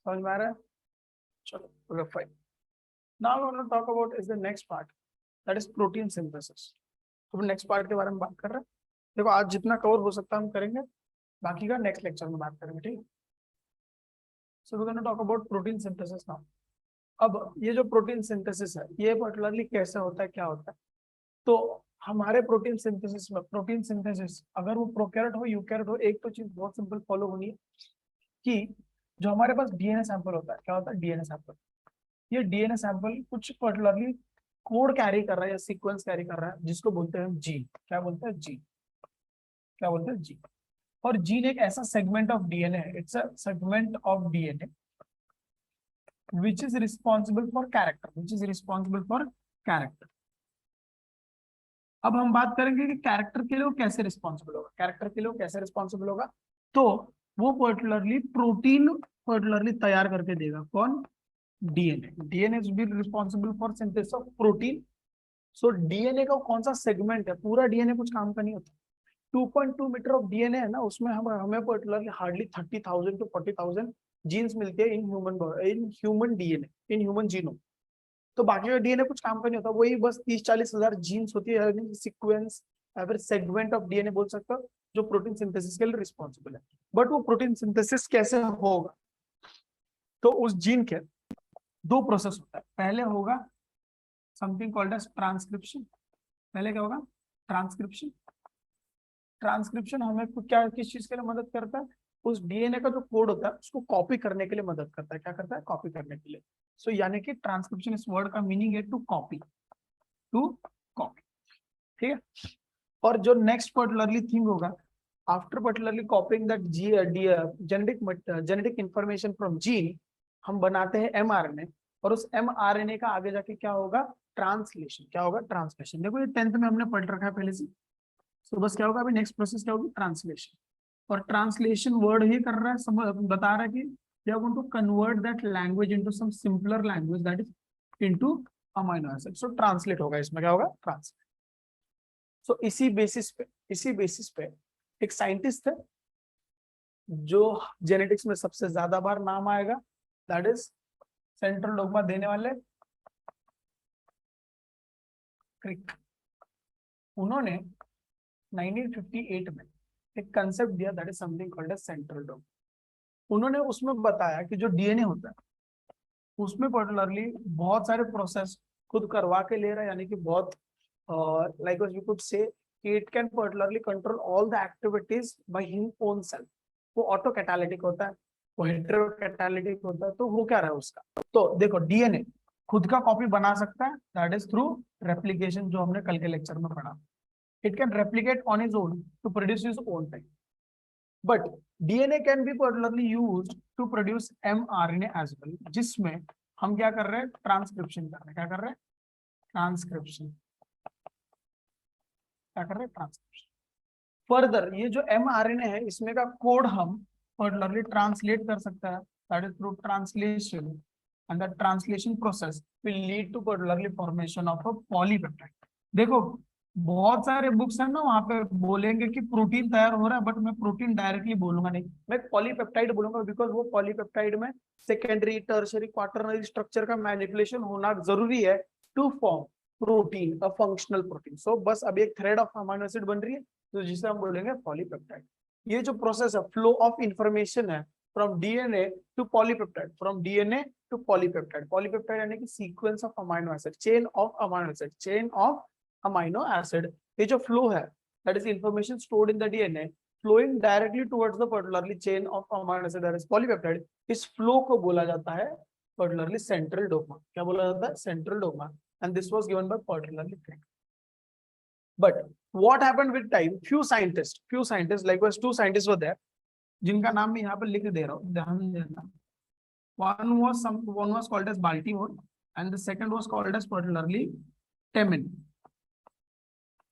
समझ में आ रहा है? चलो okay fine. Now we want to talk about is the next part, that is protein synthesis. तो next part के बारे में बात कर रहे हैं। देखो आज जितना कवर हो सकता है हम करेंगे, बाकी का नेक्स्ट लेक्चर में बात करेंगे, ठीक है? So we gonna talk about protein synthesis now. अब ये जो प्रोटीन सिंथेसिस है ये पर्टिकुलरली कैसे होता है, क्या होता है? तो हमारे प्रोटीन सिंथेसिस में, प्रोटीन सिंथेसिस अगर वो प्रोकैरियोट हो यूकैरियोट हो, एक तो चीज बहुत सिंपल फॉलो होनी है कि जो हमारे पास डीएनए सैंपल होता है, क्या होता है? डीएनए सैंपल, ये डीएनए सैंपल कुछ पर्टिकुलरली कोड कैरी कर रहा है या सीक्वेंस कैरी कर रहा है, जिसको बोलते हैं जीन। क्या बोलते हैं? जीन। क्या बोलते हैं? जीन। और जीन एक ऐसा सेगमेंट ऑफ डीएनए है, it's a segment of DNA which is responsible for character, which is responsible for character। अब हम बात करेंगे कि कैरेक्टर के लिए वो कैसे रिस्पॉन्सिबल होगा। कैरेक्टर के लिए वो कैसे रिस्पॉन्सिबल होगा? तो वो पर्टिकुलरली प्रोटीन पर्टिकुलरली तैयार करके देगा। कौन? DNA. DNA is be responsible for synthesis of protein. So DNA का कौन सा सेगमेंट है? पूरा डीएनए कुछ काम का नहीं होता। 2.2 मीटर ऑफ डीएनए है ना, उसमें हमें पर्टिकुलरली हार्डली 30,000 to 40,000 जीन्स मिलते हैं in human DNA, in human genome. तो बाकी का डीएनए कुछ काम का नहीं होता, वही बस 30-40 हजार जीन्स होती है, सीक्वेंस या फिर सेगमेंट ऑफ डीएनए बोल सकते हो, जो प्रोटीन सिंथेसिस के लिए रिस्पॉन्सिबल है। बट वो प्रोटीन सिंथेसिस कैसे होगा? तो उस जीन के दो प्रोसेस होता है। पहले होगा समथिंग कॉल्ड एज ट्रांसक्रिप्शन। पहले क्या होगा? ट्रांसक्रिप्शन। ट्रांसक्रिप्शन हमें क्या किस चीज के लिए मदद करता है? उस डीएनए का जो कोड होता है उसको कॉपी करने के लिए मदद करता है। क्या करता है? कॉपी करने के लिए। सो यानी कि ट्रांसक्रिप्शन इस वर्ड का मीनिंग है टू कॉपी, टू कॉपी। ठीक है। और जो नेक्स्ट पर्टिकुलरली थिंग होगा, after particularly कॉपिंग that genetic information from gene, हम बनाते हैं एमआरएनए। और उस एमआरएनए का आगे जाके क्या होगा? ट्रांसलेशन। क्या होगा? ट्रांसलेशन। देखो ये 10th में हमने पढ़ रखा है पहले से। तो बस क्या होगा अभी नेक्स्ट प्रोसेस क्या होगी? ट्रांसलेशन। और ट्रांसलेशन वर्ड ही कर रहा है, बता रहा है कि they are going to convert that language into some simpler language, that is into amino acid. So translate होगा इसमें। क्या होगा? ट्रांसलेट। सो इसी बेसिस पे एक साइंटिस्ट है जो जेनेटिक्स में सबसे ज्यादा बार नाम आएगा, दैट इज सेंट्रल डोग्मा देने वाले क्रिक। उन्होंने 1958 में एक कंसेप्ट दिया, that is something called as central dogma. उन्होंने उसमें बताया कि जो डीएनए होता है उसमें पर्टिकुलरली बहुत सारे प्रोसेस खुद करवा के ले रहा है, यानी कि बहुत like we could say it can particularly control all the activities by him own self. वो ऑटो कैटालिटिक होता है, वो हेटेरो कैटालिटिक होता है। तो वो क्या रहा है उसका? तो देखो डीएनए खुद का कॉपी बना सकता है, दैट इज थ्रू रेप्लिकेशन, जो हमने कल के लेक्चर में पढ़ा। It can replicate on is own to produce his own type, but DNA can be particularly used to produce mRNA as well, जिसमें हम क्या कर रहे हैं? ट्रांसक्रिप्शन कर रहे हैं। क्या कर रहे हैं? ट्रांसक्रिप्शन। क्या कर रहे हैं? ट्रांसक्रिप्शन। फर्दर ये जो एमआरएनए है इसमें का कोड हम पर्टिकुलरली ट्रांसलेट कर सकता है, that is through translation, and the translation process will lead to particularly formation of a polypeptide. देखो बहुत सारे बुक्स है ना, वहां पे बोलेंगे कि प्रोटीन तैयार हो रहा है, बट मैं प्रोटीन डायरेक्टली बोलूंगा नहीं, मैं पॉलीपेप्टाइड बोलूंगा, बिकॉज वो पॉलीपेप्टाइड में सेकेंडरी टर्शरी क्वाटरनरी स्ट्रक्चर का मैनिपुलेशन होना जरूरी है to form protein, a functional protein. So बस अभी एक थ्रेड ऑफ अमीनो एसिड बन रही है, तो जिसे हम बोलेंगे पॉलीपेप्टाइड। ये जो प्रोसेस है, फ्लो ऑफ इंफॉर्मेशन है from DNA to polypeptide, from DNA to polypeptide. Polypeptide यानी कि sequence of amino acid, chain of amino acid, chain of amino acid. ये जो फ्लो है, that is information stored in the DNA flowing directly towards the particularly chain of amino acid, that is polypeptide. इस flow को बोला जाता है particularly central dogma. क्या बोला जाता है? Central dogma. And this was given by particularly Crick. But what happened with time, few scientists likewise two scientists were there, जिनका नाम मैं यहाँ पर लिख दे रहा हूँ, ध्यान देना। one was called as Baltimore and the second was called as particularly Temin.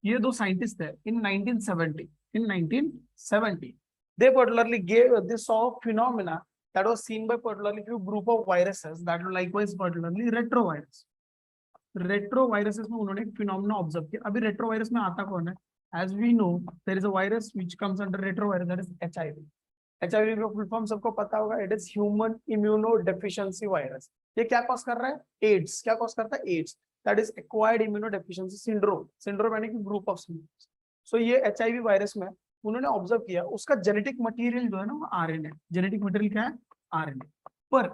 ये दो साइंटिस्ट थे in 1970। in 1970 they particularly gave this saw phenomena that was seen by particularly few group of viruses that were likewise particularly retrovirus। Retroviruses में उन्होंने एक phenomena observe किया। अभी retrovirus में आता कौन है? As we know there is a virus which comes under retrovirus, that is HIV. HIV का फुल फॉर्म सबको पता होगा, it is human immuno deficiency virus. ये क्या कॉज कर रहा है? एड्स। क्या कॉज करता है? AIDS, that is acquired immuno deficiency syndrome. Syndrome यानी कि ग्रुप ऑफ सिम्टम्स। सो ये एचआईवी वायरस में उन्होंने ऑब्जर्व किया, उसका जेनेटिक मटेरियल जो है ना वो आरएनए। जेनेटिक मटेरियल क्या है? आरएनए। पर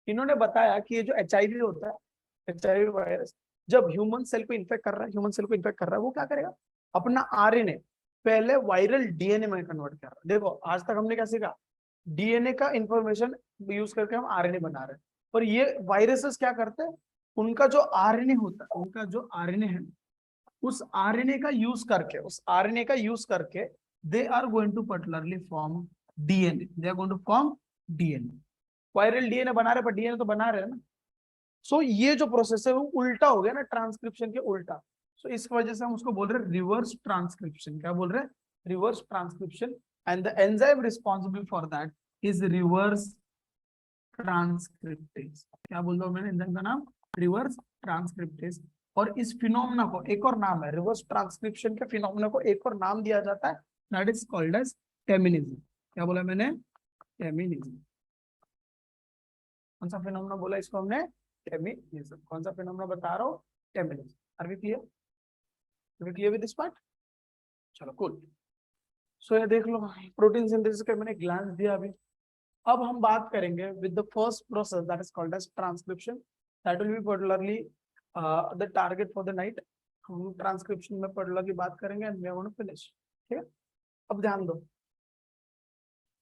इन्होंने बताया कि ये जो एचआईवी होता है, एचआईवी वायरस जब ह्यूमन सेल को इन्फेक्ट कर रहा है, ह्यूमन सेल को इन्फेक्ट कर रहा है, वो क्या करेगा? अपना आरएनए पहले वायरल डीएनए में कन्वर्ट कर रहा है। देखो आज तक हमने क्या सीखा? डीएनए का इंफॉर्मेशन यूज करके हम आरएनए बना रहे हैं, पर ये वायरसेस क्या करते हैं? उनका जो आरएनए होता है, उनका जो आरएनए है, उस आरएनए का यूज करके, उस आरएनए का यूज करके they are going to particularly form DNA. They are going to form DNA. Viral DNA बना रहे, पर डीएनए तो बना रहे हैं ना। सो ये जो प्रोसेस है वो उल्टा हो गया ना, ट्रांसक्रिप्शन के उल्टा। सो इस वजह से हम उसको बोल रहे हैं रिवर्स ट्रांसक्रिप्शन। क्या बोल रहे हैं? Reverse transcription. And the enzyme responsible for that is reverse transcriptase. क्या बोल रहा हूं मैंने? एंजाइम का नाम रिवर्स ट्रांसक्रिप्टेज। और इस फिनोमेना को एक और नाम है, रिवर्स ट्रांसक्रिप्शन के फिनोमेना को एक और नाम दिया जाता है, that is called as teminism. क्या बोला मैंने? टेमिनिज्म। कौन सा फिनोमेना बोला इसको हमने? टेमिनिज्म। कौन सा फिनोमेना बता रहा हूँ? Teminism. Are we clear? Are we clear with this part? चलो कूल। सो ये देख लो, प्रोटीन सिंथेसिस का मैंने ग्लांस दिया अभी। अब हम बात करेंगे with the first process that is called as transcription, that will be particularly the target for the night. हम ट्रांसक्रिप्शन में पर्टिकुलरली बात करेंगे and we are going to finish. ठीक है, अब ध्यान दो,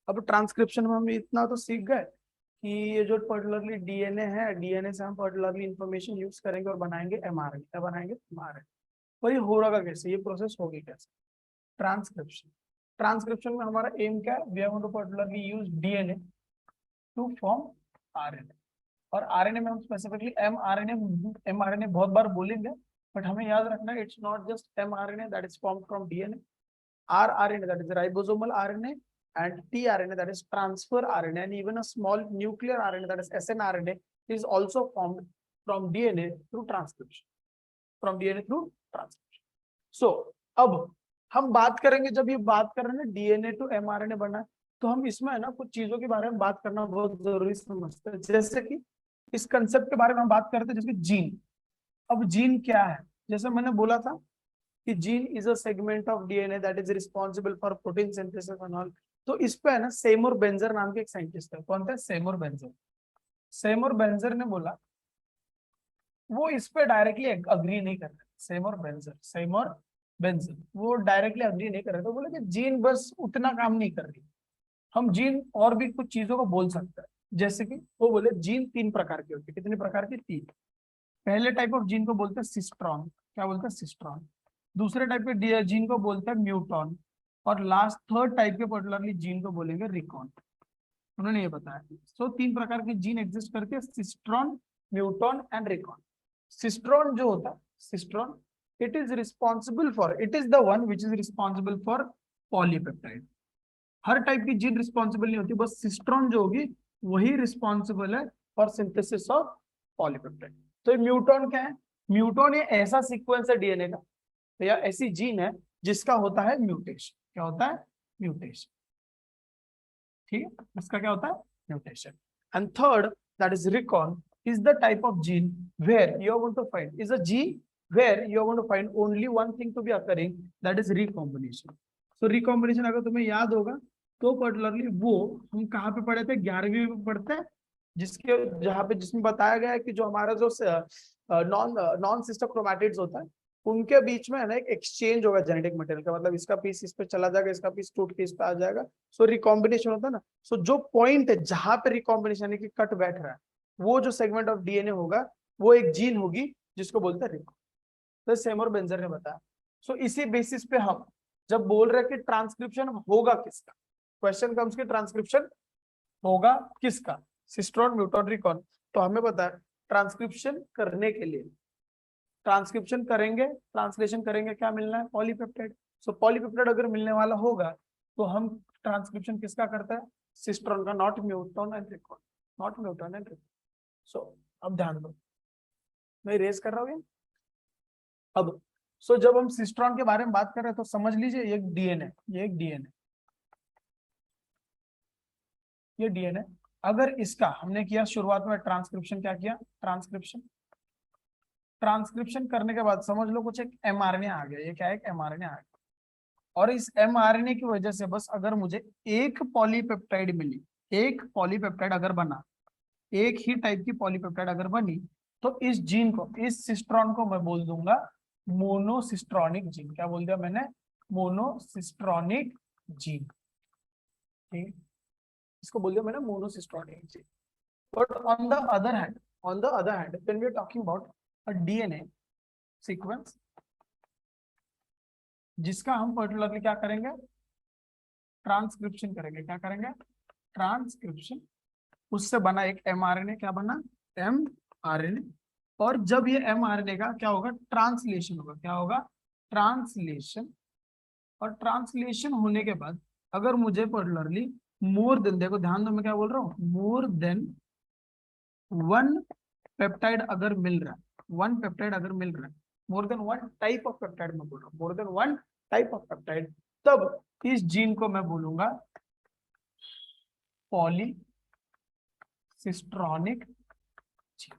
अब ट्रांसक्रिप्शन में हम इतना तो सीख गए कि ये जो पर्टिकुलरली डीएनए है, डीएनए से हम पर्टिकुलरली इंफॉर्मेशन यूज करेंगे और बनाएंगे एमआरएनए। क्या बनाएंगे? एमआरएनए। पर ये हो रहा कैसे, ये प्रोसेस होगी कैसे? ट्रांसक्रिप्शन। ट्रांसक्रिप्शन में हमारा एम क्या है? We are going to particularly use DNA to form RNA. और आरएनए में हम स्पेसिफिकली एमआरएनए बहुत बार बोलेंगे, बट हमें याद रखना है it's not just mRNA that is formed from DNA, rRNA that is ribosomal RNA and tRNA that is transfer RNA, and even a small nuclear RNA that is snRNA is also formed from DNA through transcription, from DNA through transcription. So अब हम बात करेंगे, जब ये बात कर रहे हैं डीएनए टू एमआरएनए बना, तो हम इसमें है ना कुछ चीजों के बारे में बात करना बहुत जरूरी समझते हैं। जैसे कि इस कंसेप्ट के बारे में हम बात करते हैं, जैसे जीन। अब जीन क्या है? जैसे मैंने बोला था कि gene is a segment of DNA that is responsible for protein synthesis and all. तो इस पे है ना सेमूर बेंजर नाम के एक साइंटिस्ट है। कौन थे? सेमूर बेंजर। सेमूर बेंजर ने बोला, वो इस पे डायरेक्टली अग्री नहीं कर रहे। सेमूर बेंजर वो डायरेक्टली अग्री नहीं कर रहे, तो बोले कि जीन बस उतना काम नहीं कर रही, हम जीन और भी कुछ चीजों को बोल सकते हैं। जैसे कि वो बोले जीन 3 प्रकार के होते हैं। कितने प्रकार के? 3। पहले टाइप ऑफ जीन को बोलते हैं सिस्ट्रॉन। क्या बोलते हैं? सिस्ट्रॉन। दूसरे टाइप के जीन को बोलते हैं म्यूटॉन, और लास्ट थर्ड टाइप के पर्टिकुलरली जीन को बोलेंगे रिकॉन। उन्होंने ये बताया। सो 3 प्रकार के जीन एग्जिस्ट करते हैं, सिस्ट्रॉन, म्यूटॉन एंड रिकॉन। सिस्ट्रॉन जो होता है, cistron it is responsible for, it is the one which is responsible for polypeptide. Her type की जीन रिस्पॉन्सिबल नहीं होती, बस सिस्ट्रॉन जो होगी वही रिस्पॉन्सिबल है फॉर सिंथेसिस ऑफ पॉलीपेप्टाइड। तो म्यूटॉन क्या है? म्यूटॉन ये ऐसा सीक्वेंस है डीएनए का, या ऐसी जीन है जिसका होता है म्यूटेशन। क्या होता है? म्यूटेशन। ठीक है, इसका क्या होता है? Mutation. And third that is recon is the type of gene where you are going to find is a gene where you are going to find only one thing to be occurring, that is recombination. So recombination अगर तुम्हें याद होगा तो particularly वो हम कहाँ पे पढ़े थे? 11वीं में पढ़ते हैं, जिसके जहाँ पे जिसमें बताया गया है कि जो हमारा जो नॉन सिस्टर क्रोमैटिड्स होता है उनके बीच में है ना एक एक्सचेंज होगा जेनेटिक मटेरियल का, मतलब इसका पीस इस पे चला जाएगा, इसका पीस टूट के इस पे आ जाएगा। सो रिकॉम्बिनेशन होता है ना। सो जो पॉइंट है जहां पे रिकॉम्बिनेशन यानी कि कट बैठ रहा है, वो जो सेगमेंट ऑफ डीएनए होगा वो एक जीन होगी जिसको बोलते हैं रिकॉन। तो सेमोर बेंजर ने बताया। सो इसी बेसिस पे हम जब बोल रहे हैं कि ट्रांसक्रिप्शन होगा किसका, क्वेश्चन कम्स कि ट्रांसक्रिप्शन होगा किसका? Cistron, muton, recon. तो हमें पता है ट्रांसक्रिप्शन करने के लिए ट्रांसक्रिप्शन करेंगे, ट्रांसलेशन करेंगे, क्या मिलना है? पॉलीपेप्टाइड। सो पॉलीपेप्टाइड अगर मिलने वाला होगा तो हम ट्रांसक्रिप्शन किसका करता है? सिस्ट्रॉन का, not muton and recon, not muton and recon. So अब ध्यान दो, मैं रेज कर रहा हूँ अब। सो जब हम सिस्ट्रॉन के बारे में बात कर रहे हैं तो समझ लीजिए ये एक डीएनए, ये एक डीएनए, ये डीएनए। अगर इसका हमने किया शुरुआत में ट्रांसक्रिप्शन, क्या किया? ट्रांसक्रिप्शन। ट्रांसक्रिप्शन करने के बाद समझ लो कुछ एक एमआरएनए आ गया। ये क्या है? एक एमआरएनए आ गया। और इस एमआरएनए की वजह से बस अगर मुझे एक पॉलीपेप्टाइड मिली, एक पॉलीपेप्टाइड अगर बना, एक ही टाइप की पॉलीपेप्टाइड अगर बनी, तो इस जीन को, इस सिस्ट्रॉन को मैं बोल दूंगा मोनोसिस्ट्रॉनिक जीन। क्या बोल दिया मैंने? Monocistronic gene. ठीक, इसको बोल दिया मैंने monocistronic gene. But on the other hand, when we are talking about a DNA sequence, जिसका हम पर्टिकुलरली क्या करेंगे? ट्रांसक्रिप्शन करेंगे। क्या करेंगे? ट्रांसक्रिप्शन। उससे बना एक एमआरएनए। क्या बना? एमआरएनए। और जब ये एमआरएनए का क्या होगा? ट्रांसलेशन होगा। क्या होगा? ट्रांसलेशन। और ट्रांसलेशन होने के बाद अगर मुझे पर्टिकुलरली मोर देन, देखो ध्यान दो मैं क्या बोल रहा हूँ, मोर देन वन पेप्टाइड अगर मिल रहा है, वन पेप्टाइड अगर मिल रहा है, more than one type of peptide मैं बोल रहा हूँ, more than one type of peptide, तब इस जीन को मैं बोलूंगा पॉलीसिस्ट्रॉनिक जीन।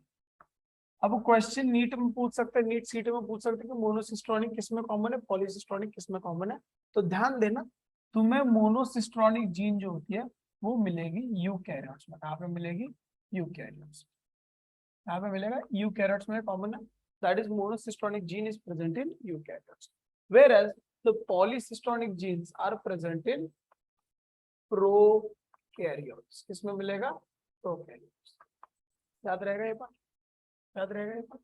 अब क्वेश्चन नीट में पूछ सकते हैं, नीट सीट में पूछ सकते हैं कि मोनोसिस्ट्रॉनिक किसमें कॉमन है, पॉलीसिस्ट्रॉनिक किसमें कॉमन है। तो ध्यान देना, तुम्हें मोनोसिस्ट्रॉनिक जीन जो होती है वो मिलेगी यूकैरियोट्स में। कहाँ पे मिलेगी? यूकैरियोट्स। यहाँ पे मिलेगा यूकैरियोट्स में कॉमन है, that is monocistronic gene is present in eukaryotes, whereas the polycystonic genes are present in prokaryotes। किसमें मिलेगा? प्रोकैरियोट्स। याद रहेगा ये बात? याद रहेगा ये बात?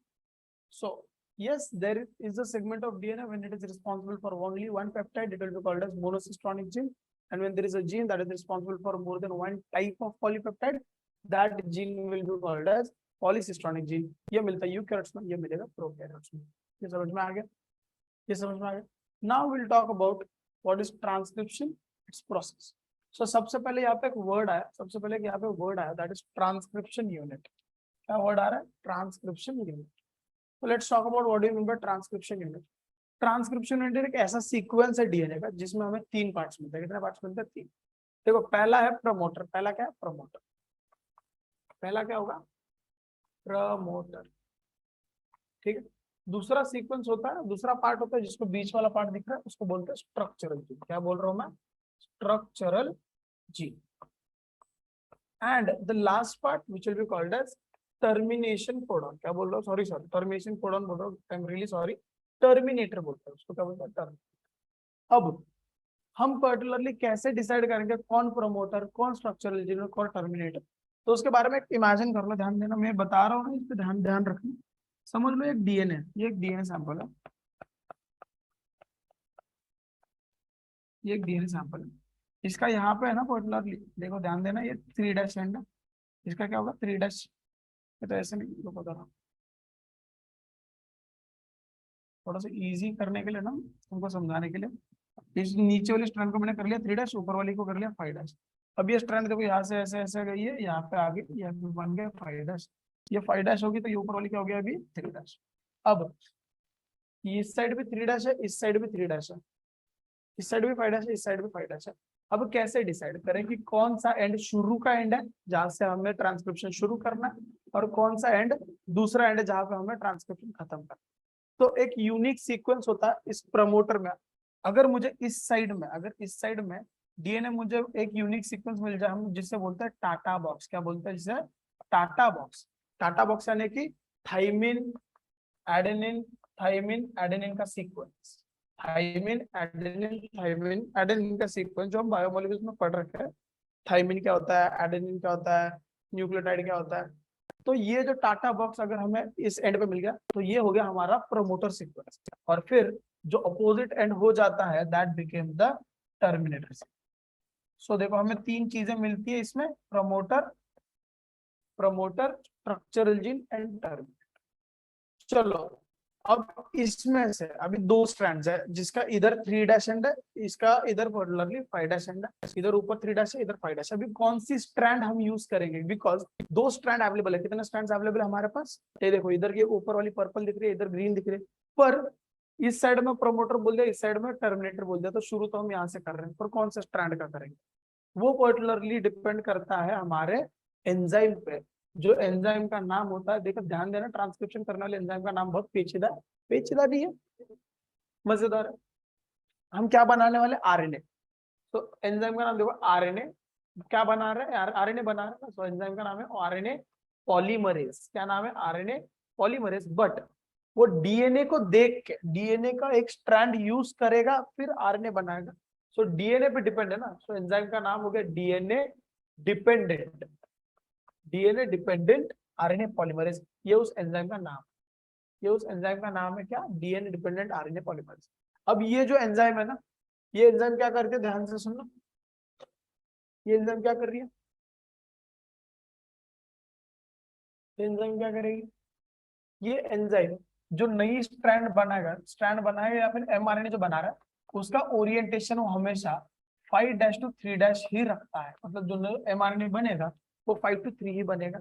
So yes, there is a segment of DNA when it is responsible for only one peptide, it will be called as monocystonic gene. And when there is a gene that is responsible for more than one type of polypeptide, that gene will be called as polycystonic gene। ये मिलता है eukaryotes में, ये मिलेगा prokaryotes में। ये समझ में आ गया? ये समझ में आ गया? Now we'll talk about what is transcription, its process। So सबसे पहले यहाँ पे एक वर्ड आया, सबसे पहले यहाँ पे वर्ड आया, that is transcription unit। क्या वर्ड आ रहा है? Transcription unit. So let's talk about what do you mean by transcription unit। Transcription unit एक ऐसा सीक्वेंस है डीएनए का जिसमें हमें 3 पार्ट्स मिलते हैं। कितने पार्ट्स मिलते हैं? 3। देखो, पहला है प्रमोटर। पहला क्या है? प्रमोटर। पहला क्या होगा? प्रमोटर। ठीक है। दूसरा सीक्वेंस होता है, दूसरा पार्ट होता है जिसको बीच वाला पार्ट दिख रहा है, उसको बोलते हैं स्ट्रक्चरल जीन। क्या बोल रहा हूं मैं? Structural gene. And the last part which will be called as termination codon. क्या बोल रहा हूँ? सॉरी, टर्मिनेशन कोडॉन बोल रहा हूँ, I am really sorry. Terminator बोलते हैं उसको। क्या बोलते हैं? टर्म। अब हम पर्टिकुलरली कैसे डिसाइड करेंगे कौन प्रमोटर, कौन स्ट्रक्चरल जीन और कौन टर्मिनेटर? तो उसके बारे में इमेजिन कर लो, ध्यान देना, मैं बता रहा हूँ ना, इस पे ध्यान ध्यान रखना। समझ लो एक डीएनए, ये एक डीएनए सैंपल है, ये एक डीएनए सैंपल है। इसका यहाँ पे है ना पर्टिकुलरली, देखो ध्यान देना, ये 3' एंड है। इसका क्या होगा? 3'। तो ऐसे नहीं, तो बता रहा हूँ थोड़ा सा इजी करने के लिए ना, तुमको समझाने के लिए। इस नीचे वाली स्ट्रैंड को मैंने कर लिया 3', ऊपर वाली को कर लिया 5'। अब ये स्ट्रैंड देखो, यहाँ से ऐसे ऐसे गई है, यहाँ पे आ गई, यहाँ पे बन गया 5'। ये 5' होगी तो ये ऊपर वाली क्या हो गया? अभी 3'। अब इस साइड भी 3' है, इस साइड भी 3' है, इस साइड भी 5' है, इस साइड भी 5' है। अब कैसे डिसाइड करें कि कौन सा एंड शुरू का एंड है जहां से हमें ट्रांसक्रिप्शन शुरू करना है, और कौन सा एंड दूसरा एंड है जहां पे हमें ट्रांसक्रिप्शन खत्म करना है? तो एक यूनिक सीक्वेंस होता है इस प्रमोटर में। अगर मुझे इस साइड में, अगर इस साइड में डीएनए, मुझे एक यूनिक सीक्वेंस मिल जाए, हम जिसे बोलते हैं टाटा बॉक्स। क्या बोलते हैं जिसे? TATA box. टाटा बॉक्स यानी कि थाइमिन एडेनिन, थाइमिन एडेनिन का sequence. Thymine adenine, thymine adenine का सीक्वेंस जो हम बायोमोलिक्यूल्स में पढ़ रखे हैं। थाइमिन क्या होता है, एडेनिन क्या होता है, न्यूक्लियोटाइड क्या होता है। तो ये जो टाटा बॉक्स अगर हमें इस एंड पे मिल गया तो ये हो गया हमारा प्रमोटर सीक्वेंस। और फिर जो अपोजिट एंड हो जाता है that became the terminator sequence. So देखो, हमें 3 चीजें मिलती है इसमें, promoter, promoter, structural gene and terminator. चलो, अब इसमें से अभी 2 स्ट्रैंड्स है, जिसका इधर 3' एंड है, इसका इधर पर्टिकुलरली 5' एंड है, इधर ऊपर 3' है, इधर 5' है। अभी कौन सी स्ट्रैंड हम यूज करेंगे? बिकॉज 2 स्ट्रैंड अवेलेबल है। कितने स्ट्रैंड्स अवेलेबल है हमारे पास? ये देखो, इधर ये ऊपर वाली पर्पल दिख रही है, इधर ग्रीन दिख रही है, पर इस साइड में प्रमोटर बोल दिया, इस साइड में टर्मिनेटर बोल दिया। तो शुरू तो हम यहाँ से कर रहे हैं, पर कौन सा स्ट्रैंड का करेंगे? वो पर्टिकुलरली डिपेंड करता है हमारे एंजाइम पे। जो एंजाइम का नाम होता है, देखो ध्यान देना, ट्रांसक्रिप्शन करने वाले एंजाइम का नाम बहुत पेचीदा, पेचीदा भी है, मजेदार है। हम क्या बनाने वाले? आरएनए। तो एंजाइम का नाम देखो, आरएनए। क्या बना रहे हैं? आरएनए बना रहे हैं। तो एंजाइम का नाम है आरएनए पॉलीमरेज। क्या नाम है? RNA polymerase. बट वो डीएनए को देख के, डीएनए का एक स्ट्रैंड यूज करेगा, फिर आरएनए बनाएगा। सो डीएनए पे डिपेंड है ना। सो एंजाइम का नाम हो गया DNA dependent, DNA dependent RNA polymerase. ये उस एंजाइम का नाम, ये उस एंजाइम का नाम है क्या? DNA dependent RNA polymerase. अब ये जो एंजाइम है ना, ये एंजाइम क्या करती है? ध्यान से सुनना, ये एंजाइम क्या कर रही है? ये एंजाइम क्या करेगी? ये एंजाइम जो नई स्ट्रैंड बनाएगा या फिर एमआरएनए जो बना रहा है, उसका ओरिएंटेशन वो हमेशा 5' to 3' ही रखता है। मतलब जो एमआरएनए बनेगा वो 5 to 3 ही बनेगा।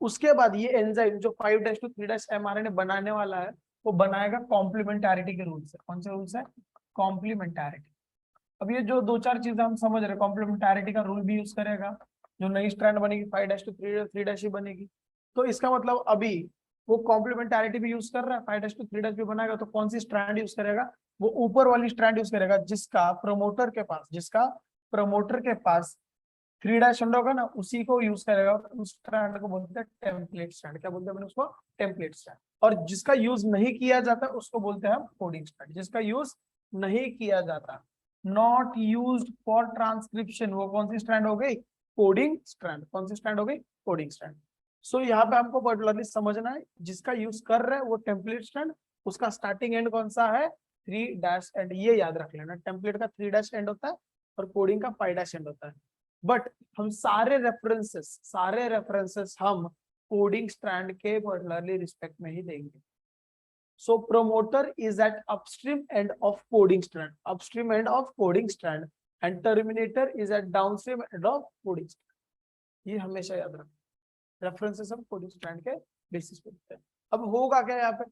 उसके बाद ये एंजाइम जो 5' to 3' एमआरएनए बनाने वाला है, वो बनाएगा कॉम्प्लीमेंटारिटी के रूल से। कौन से रूल से? कॉम्प्लीमेंटारिटी। अब ये जो 2-4 चीजें हम समझ रहे हैं, कॉम्प्लीमेंटारिटी का रूल भी यूज करेगा। जो नई स्ट्रैंड बनेगी 5' to 3' ही बनेगी। तो इसका मतलब अभी वो कॉम्प्लीमेंटारिटी भी यूज कर रहा है, 5' to 3' भी बनाएगा। तो कौन सी स्ट्रैंड यूज करेगा? वो ऊपर वाली स्ट्रैंड यूज करेगा, जिसका प्रमोटर के पास थ्री डैश एंड होगा ना, उसी को यूज करेगा, उस स्ट्रैंड को बोलते हैं टेम्पलेट स्ट्रैंड। क्या बोलते हैं मैंने उसको? Template strand. और जिसका यूज नहीं किया जाता उसको बोलते हैं हम कोडिंग स्ट्रैंड। जिसका यूज नहीं किया जाता, नॉट यूज्ड फॉर ट्रांसक्रिप्शन, वो कौन सी स्ट्रैंड हो गई? Coding strand. कौन सी स्ट्रैंड हो गई? Coding strand. सो यहाँ पे हमको पर्टिकुलरली समझना है, जिसका यूज कर रहे हैं वो टेम्पलेट स्ट्रैंड, उसका स्टार्टिंग एंड कौन सा है? Three dash and. ये याद रख लेना, टेम्पलेट का थ्री डैश एंड होता है और कोडिंग का फाइव डैश एंड होता है। बट हम सारे रेफरेंसेस हम कोडिंग स्ट्रैंड के पर्टिकुलरली रिस्पेक्ट में ही देंगे। So promoter is at upstream end of coding strand, upstream end of coding strand, and terminator is at downstream end of coding strand. ये हमेशा याद रखना, रेफरेंसेस हम कोडिंग स्ट्रैंड के बेसिस पे देते हैं। अब होगा क्या यहाँ पे?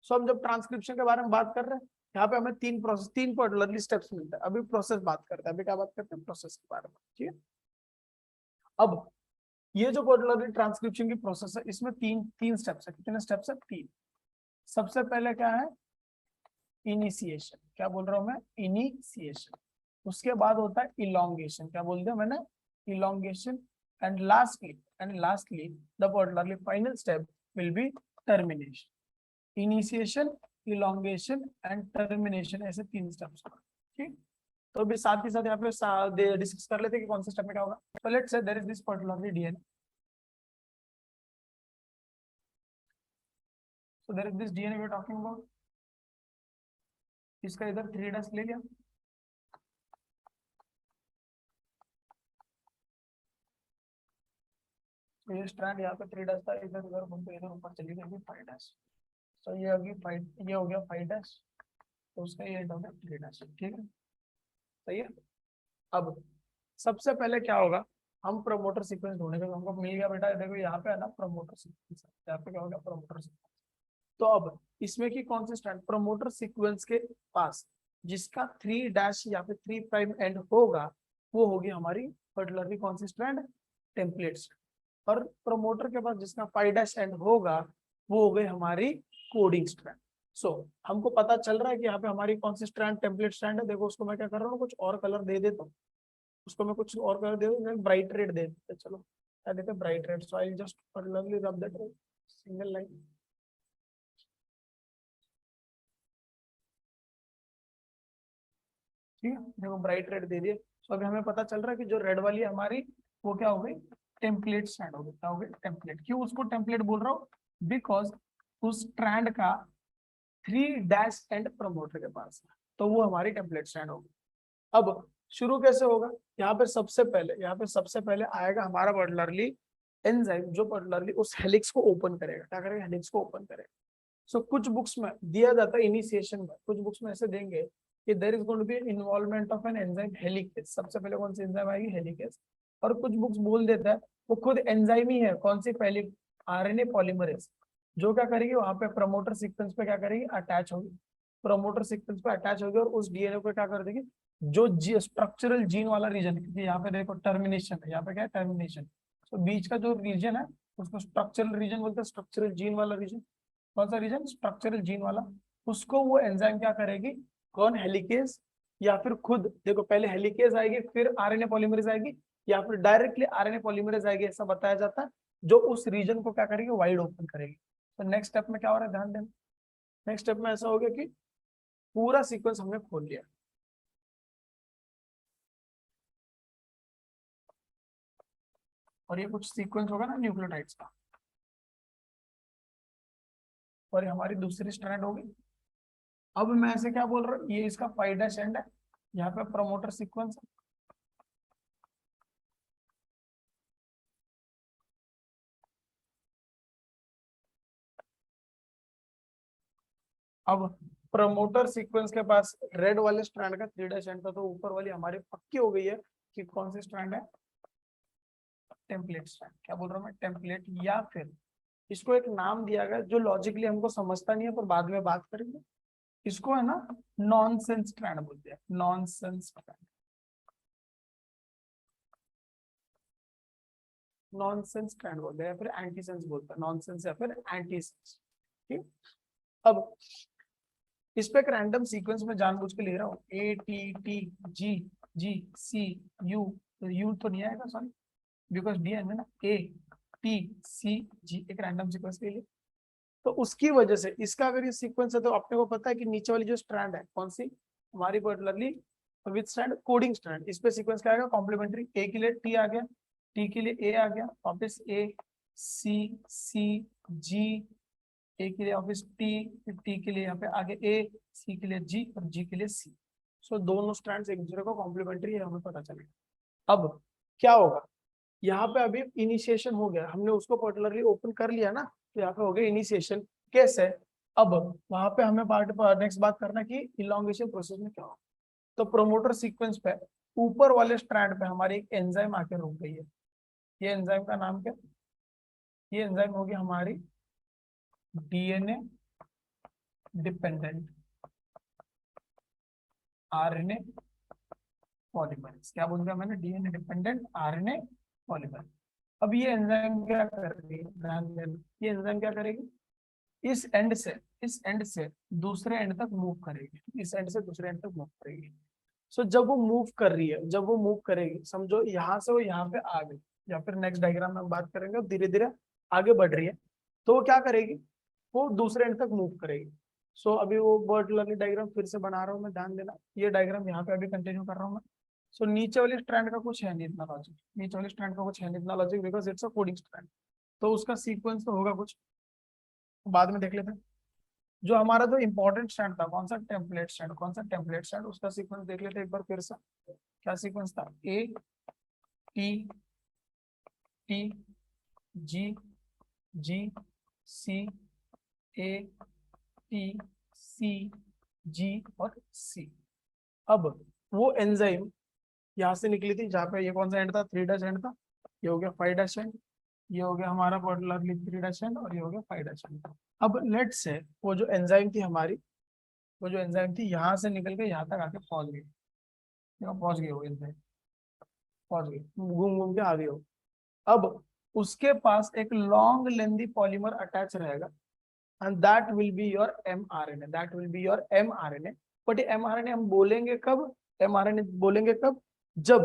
सो हम जब ट्रांसक्रिप्शन के बारे में बात कर रहे हैं, यहाँ पे हमें तीन पर्टिकुलरली स्टेप्स मिलते हैं। अभी प्रोसेस बात करते हैं, अभी क्या बात करते हैं? प्रोसेस के बारे में। ठीक है, अब ये जो पर्टिकुलरली ट्रांसक्रिप्शन की प्रोसेस है, इसमें तीन स्टेप्स है। कितने स्टेप्स है? तीन। सबसे पहले क्या है? इनिशिएशन। क्या बोल रहा हूं मैं? इनिशिएशन। उसके बाद होता है इलोंगेशन। क्या बोल दिया मैंने? Elongation. And lastly the particularly final step will be termination. Initiation, elongation and termination, ऐसे तीन स्टेप्स। ठीक, तो अभी साथ ही साथ यहाँ पे डिस्कस कर लेते हैं कि कौन से स्टेप में क्या होगा। तो let's say there is this particularly DNA, so there is this DNA we are talking about। इसका इधर थ्री डैश ले लिया, तो ये स्ट्रैंड यहाँ पे थ्री डैश था, इधर उधर घूमते इधर ऊपर चली गई फाइव डैश। तो ये होगी फाइव, ये हो गया फाइव डैश, तो उसका ये हो गया थ्री डैश। ठीक है, सही है। अब सबसे पहले क्या होगा? हम प्रमोटर सीक्वेंस ढूंढेंगे। तो हमको मिल गया बेटा, देखो यहाँ पे है ना प्रमोटर सीक्वेंस, यहाँ पे क्या हो गया? Promoter sequence. तो अब इसमें की कौन सी स्ट्रैंड प्रमोटर सीक्वेंस के पास जिसका थ्री डैश या फिर थ्री प्राइम एंड होगा, वो होगी हमारी पर्टिकुलरली कौन सी स्ट्रैंड? Template strand. और प्रमोटर के पास जिसका फाइव डैश एंड होगा, वो हो गई हमारी कोडिंग स्ट्रैंड। सो हमको पता चल रहा है कि यहाँ पे हमारी कौन सी स्ट्रैंड? टेम्पलेट स्ट्रैंड है। देखो उसको मैं क्या कर रहा हूँ, कुछ और कलर दे देता हूँ, उसको मैं कुछ और कलर दे दूँ, ब्राइट रेड दे देते। चलो क्या देते? Bright red. So I just particularly रब दैट सिंगल लाइन। ठीक है, देखो ब्राइट रेड दे दिए। तो अभी हमें पता चल रहा है कि जो रेड वाली है हमारी, वो क्या हो गई? टेम्पलेट स्ट्रैंड हो गई। क्या हो गई? टेम्पलेट। क्यों उसको टेम्पलेट बोल रहा हूँ? बिकॉज उस स्ट्रैंड का थ्री डैश एंड प्रमोटर के पास है, तो वो हमारी टेम्पलेट स्ट्रैंड होगी। अब शुरू कैसे होगा? यहाँ पे सबसे पहले आएगा हमारा पर्टिकुलरली एंजाइम, जो पर्टिकुलरली उस हेलिक्स को ओपन करेगा। क्या करेगा? हेलिक्स को ओपन करेगा। सो कुछ बुक्स में दिया जाता है इनिशिएशन में, कुछ बुक्स में ऐसे देंगे कि there is going to be involvement of an enzyme helicase. सबसे पहले कौन सी एंजाइम आएगी? हेलिकेज। और कुछ बुक्स बोल देता है वो खुद एंजाइम ही है। कौन सी? पहली आरएनए पॉलीमरेज, जो क्या करेगी वहां पे प्रमोटर सीक्वेंस पे क्या करेगी? अटैच होगी। प्रमोटर सीक्वेंस पे अटैच होगी और उस डीएनए को क्या कर देगी? जो स्ट्रक्चरल जीन वाला रीजन, क्योंकि यहाँ पे देखो टर्मिनेशन है, यहाँ पे क्या है? टर्मिनेशन। तो बीच का जो रीजन है उसको स्ट्रक्चरल रीजन बोलते हैं, स्ट्रक्चरल जीन वाला रीजन। कौन सा रीजन? स्ट्रक्चरल जीन वाला। उसको वो एंजाइम क्या करेगी? कौन? हेलिकेज, या फिर खुद देखो पहले हेलिकेज आएगी फिर आरएनए पॉलीमरेज आएगी, या फिर डायरेक्टली आरएनए पॉलीमरेज आएगी, ऐसा बताया जाता है, जो उस रीजन को क्या करेगी? वाइड ओपन करेगी। तो नेक्स्ट स्टेप में क्या हो रहा है? ध्यान देना। नेक्स्ट स्टेप में ऐसा हो गया कि पूरा सीक्वेंस हमने खोल लिया, और ये कुछ सीक्वेंस होगा ना न्यूक्लियोटाइड्स का, और ये हमारी दूसरी स्ट्रैंड होगी। अब मैं ऐसे क्या बोल रहा हूँ? ये इसका फाइव डैश एंड है, यहाँ पे प्रमोटर सीक्वेंस है। अब प्रमोटर सीक्वेंस के पास रेड वाले स्ट्रैंड का थ्री डैश एंड था, तो ऊपर वाली हमारी पक्की हो गई है कि कौन सी स्ट्रैंड है? Template strand. क्या बोल रहा हूँ मैं? टेम्पलेट। या फिर इसको एक नाम दिया गया जो लॉजिकली हमको समझता नहीं है, पर बाद में बात करेंगे। इसको है ना नॉनसेंस स्ट्रैंड बोलते हैं, नॉनसेंस स्ट्रैंड। नॉनसेंस स्ट्रैंड बोलते हैं या फिर एंटीसेंस बोलते हैं, नॉनसेंस या फिर एंटीसेंस। ठीक। अब इस पे एक रैंडम सीक्वेंस में जानबूझ के ले रहा हूँ, A T T G G C U तो यू तो नहीं आएगा, सॉरी, बिकॉज डीएन है ना, ए टी सी जी एक रैंडम सीक्वेंस के लिए। तो उसकी वजह से इसका अगर ये सीक्वेंस है तो अपने को पता है कि नीचे वाली जो स्ट्रैंड है कौन सी हमारी particularly with strand coding strand, इस पे सीक्वेंस क्या आएगा कॉम्प्लीमेंट्री। ए के लिए टी आ गया, टी के लिए ए आ गया, वापस ए सी सी जी, ए के लिए ऑफिस टी, फिर टी के लिए यहाँ पे आगे ए, सी के लिए जी और जी के लिए सी। सो दोनों स्ट्रैंड्स एक दूसरे को कॉम्प्लीमेंट्री है, हमें पता चलेगा। अब क्या होगा, यहाँ पे अभी इनिशिएशन हो गया, हमने उसको पर्टिकुलरली ओपन कर लिया ना, तो यहाँ पे हो गया इनिशिएशन। कैसे, अब वहां पे हमें पार्ट नेक्स्ट बात करना कि इलॉन्गेशन प्रोसेस में क्या होगा। तो प्रोमोटर सीक्वेंस पे ऊपर वाले स्ट्रैंड पे हमारी एक एंजाइम आके रुक गई है। ये एंजाइम का नाम क्या, ये एंजाइम होगी हमारी डीएनए डिपेंडेंट आरएनए पॉलीमरेज। क्या बोल दिया मैंने, डीएनए डिपेंडेंट आरएनए पॉलीमरेज। अब ये एंजाइम क्या कर रही है, ध्यान देना, ये एंजाइम क्या करेगी, इस एंड से इस एंड से दूसरे एंड तक मूव करेगी, इस एंड से दूसरे एंड तक मूव करेगी। सो जब वो मूव कर रही है, जब वो मूव करेगी, समझो यहाँ से वो यहाँ पे आ गई, या फिर नेक्स्ट डायग्राम में हम बात करेंगे, धीरे धीरे आगे बढ़ रही है, तो वो क्या करेगी, वो दूसरे एंड तक मूव करेगी। सो अभी वो पर्टिकुलरली डायग्राम फिर से बना रहा हूँ मैं, ध्यान देना, ये डायग्राम यहाँ पे अभी कंटिन्यू कर रहा हूँ मैं। सो नीचे वाली स्ट्रैंड का कुछ है नहीं इतना लॉजिक, नीचे वाली स्ट्रैंड का कुछ है नहीं इतना logic, because it's a coding strand. तो उसका सीक्वेंस तो होगा कुछ, बाद में देख लेते हैं। जो हमारा जो इंपॉर्टेंट स्टैंड था, कौन सा टेम्पलेट स्टैंड, कौन सा टेम्पलेट स्टैंड, उसका सीक्वेंस देख लेते हैं एक बार फिर से। क्या सीक्वेंस था, A T T G G C A T C G और सी। अब वो एंजाइम यहाँ से निकली थी, जहाँ पे ये कौन सा एंड था, 3' एंड था, ये हो गया 5' एंड, ये हो गया हमारा पर्टिकुलरली 3' एंड, और ये हो गया 5' एंड। अब लेट से वो जो एंजाइम थी हमारी, वो जो एंजाइम थी यहाँ से निकल के यहाँ तक आके पहुंच गई, यहाँ पहुंच गई वो एंजाइम, पहुंच गई, घूम घूम के आ गई हो। अब उसके पास एक लॉन्ग लेंदी पॉलीमर अटैच रहेगा, and that will be your mRNA, that will be your mRNA। But ये mRNA हम बोलेंगे कब, mRNA बोलेंगे कब, जब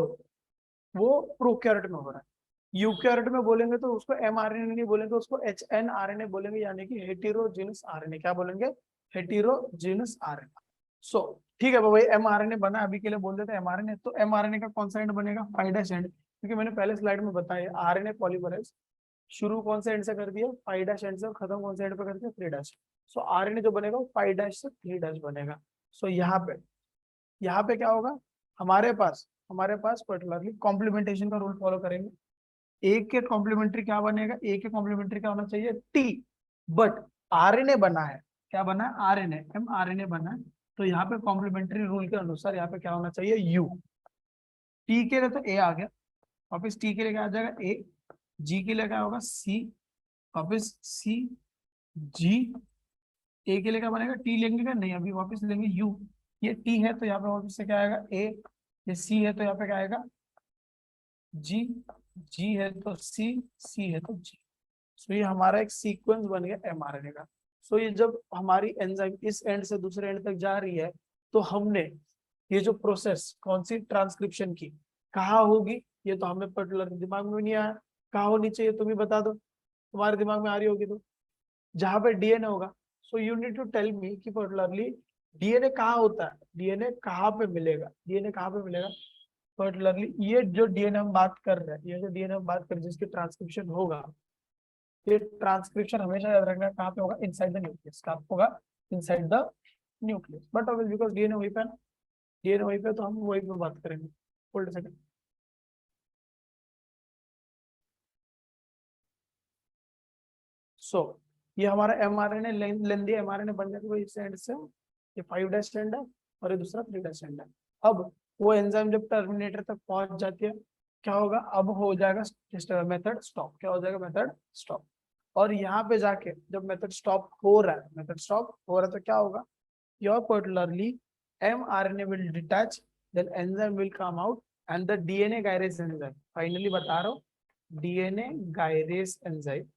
वो प्रोकैरियोट में हो रहा है। यूकैरियोट में बोलेंगे तो उसको mRNA नहीं बोलेंगे, उसको hnRNA बोलेंगे, यानी कि हेटेरोजीनस आरएनए। क्या बोलेंगे, हेटेरोजीनस आरएनए। सो ठीक है भाई, mRNA बना, अभी के लिए बोल देते हैं mRNA। तो mRNA का कौन सा एंड बनेगा, 5' एंड, क्योंकि मैंने पहले स्लाइड में बताया आरएनए पॉलीमरेज शुरू कौन से एंड से कर दिया, 5' एंड से, और खत्म कौन से एंड पे कर दिया, 3'। सो आरएनए जो बनेगा वो 5' से 3' बनेगा। सो यहाँ पे क्या होगा, हमारे पास पर्टिकुलरली कॉम्प्लीमेंटेशन का रूल फॉलो करेंगे। ए के कॉम्प्लीमेंट्री क्या बनेगा, ए के कॉम्प्लीमेंट्री क्या होना चाहिए, टी। बट आरएनए बना है, क्या बना है, आरएनए, mRNA बना है, तो यहाँ पे कॉम्प्लीमेंट्री रूल के अनुसार यहाँ पे क्या होना चाहिए, यू। टी के लिए तो ए आ गया, वापिस टी के लिए क्या आ जाएगा, ए। जी के लिए क्या होगा, सी, वापिस सी जी। ए के लिए क्या बनेगा, टी लेंगे क्या, नहीं, अभी वापस लेंगे यू। ये टी है तो यहाँ पे वापस से क्या आएगा, ए। ये सी है तो यहाँ पे क्या आएगा, जी। जी है तो सी है तो जी। सो ये हमारा एक सीक्वेंस बन गया mRNA का। सो ये जब हमारी एंजाइम इस एंड से दूसरे एंड तक जा रही है, तो हमने ये जो प्रोसेस कौन सी, ट्रांसक्रिप्शन की, कहाँ होगी, ये तो हमें पर्टिकुलर दिमाग में नहीं आया, कहाँ होनी चाहिए तुम ही बता दो, तुम्हारे दिमाग में आ रही होगी तो, जहाँ पे डीएनए होगा। So you need to tell me कि पर्टिकुलरली डीएनए कहाँ होता है, डीएनए कहाँ पे मिलेगा, डीएनए कहाँ पे मिलेगा पर्टिकुलरली। ये जो डीएनए हम बात कर रहे हैं, ये जो डीएनए हम बात कर रहे हैं जिसकी ट्रांसक्रिप्शन होगा, ये ट्रांसक्रिप्शन हमेशा याद रखना कहाँ पे होगा, इनसाइड द न्यूक्लियस। कहाँ होगा, inside the nucleus. But obvious because DNA वहीं पे, डीएनए वहीं पे, तो हम वहीं पे बात करेंगे। Hold second. सो ये हमारा mRNA लेंदी mRNA बन जाएगा इस एंड से, ये 5' एंड है और ये दूसरा 3' एंड है। अब वो एंजाइम जब टर्मिनेटर तक पहुंच जाती है, क्या होगा, अब हो जाएगा मेथड स्टॉप। क्या हो जाएगा, मेथड स्टॉप। और यहाँ पे जाके जब मेथड स्टॉप हो रहा है, मेथड स्टॉप हो रहा है, तो क्या होगा, your particularly mRNA will detach, then enzyme will come out, and the DNA gyrase enzyme, finally बता रहा हूँ, DNA gyrase enzyme,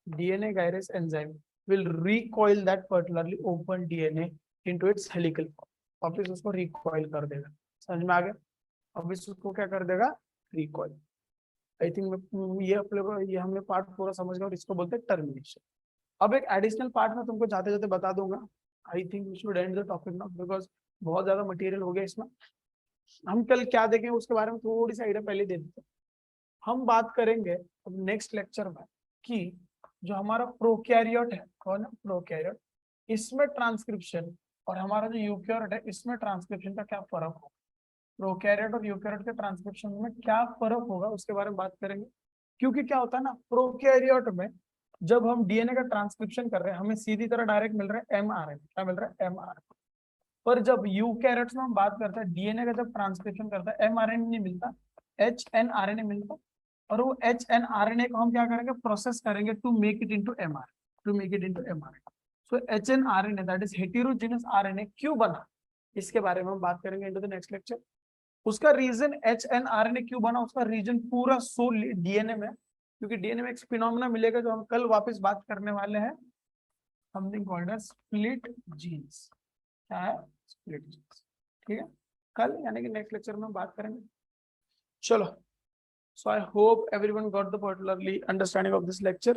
DNA gyrase enzyme will recoil that particularly open DNA into its helical form। वापिस उसको recoil कर देगा, समझ में आ गया। वापिस उसको क्या कर देगा, रिकॉइल। आई थिंक ये हमने पार्ट पूरा समझ गया और इसको बोलते हैं टर्मिनेशन। अब एक एडिशनल पार्ट में तुमको जाते जाते बता दूंगा। I think we should end the topic now because बहुत ज्यादा मटेरियल हो गया इसमें। हम कल क्या देखेंगे उसके बारे में थोड़ी सी आइडिया पहले दे देते हैं। हम बात करेंगे अब नेक्स्ट लेक्चर में कि जो हमारा प्रोकैरियोट है, कौन है प्रोकैरियोट, इसमें ट्रांसक्रिप्शन और हमारा जो यूकैरियोट है इसमें ट्रांसक्रिप्शन का क्या फर्क होगा, प्रोकैरियोट और यूकैरियोट के ट्रांसक्रिप्शन में क्या फर्क होगा उसके बारे में बात करेंगे। क्योंकि क्या होता है ना, प्रोकैरियोट में जब हम डीएनए का ट्रांसक्रिप्शन कर रहे हैं हमें सीधी तरह डायरेक्ट मिल रहा है एमआरएनए, क्या मिल रहा है एमआरएनए। पर जब यूकैरियोट्स में हम बात करते हैं डीएनए का जब ट्रांसक्रिप्शन करता है एमआरएनए नहीं मिलता, एचएनआरएनए मिलता। और वो एचएनआरएनए को हम क्या करेंगे, प्रोसेस करेंगे to make it into mRNA, to make it into mRNA. So hnRNA that is heterogenous RNA क्यों बना, इसके बारे में हम बात करेंगे इनटू द नेक्स्ट लेक्चर। उसका रीजन एचएनआरएनए क्यों बना, उसका रीजन पूरा सो डीएनए में, क्योंकि डीएनए में एक फिनोमेना मिलेगा जो हम कल वापस बात करने वाले हैं, something called as split genes. क्या है, स्प्लिट जीन्स। ठीक है, कल यानी कि नेक्स्ट लेक्चर में हम बात करेंगे। चलो, so I hope everyone got the particularly understanding of this lecture.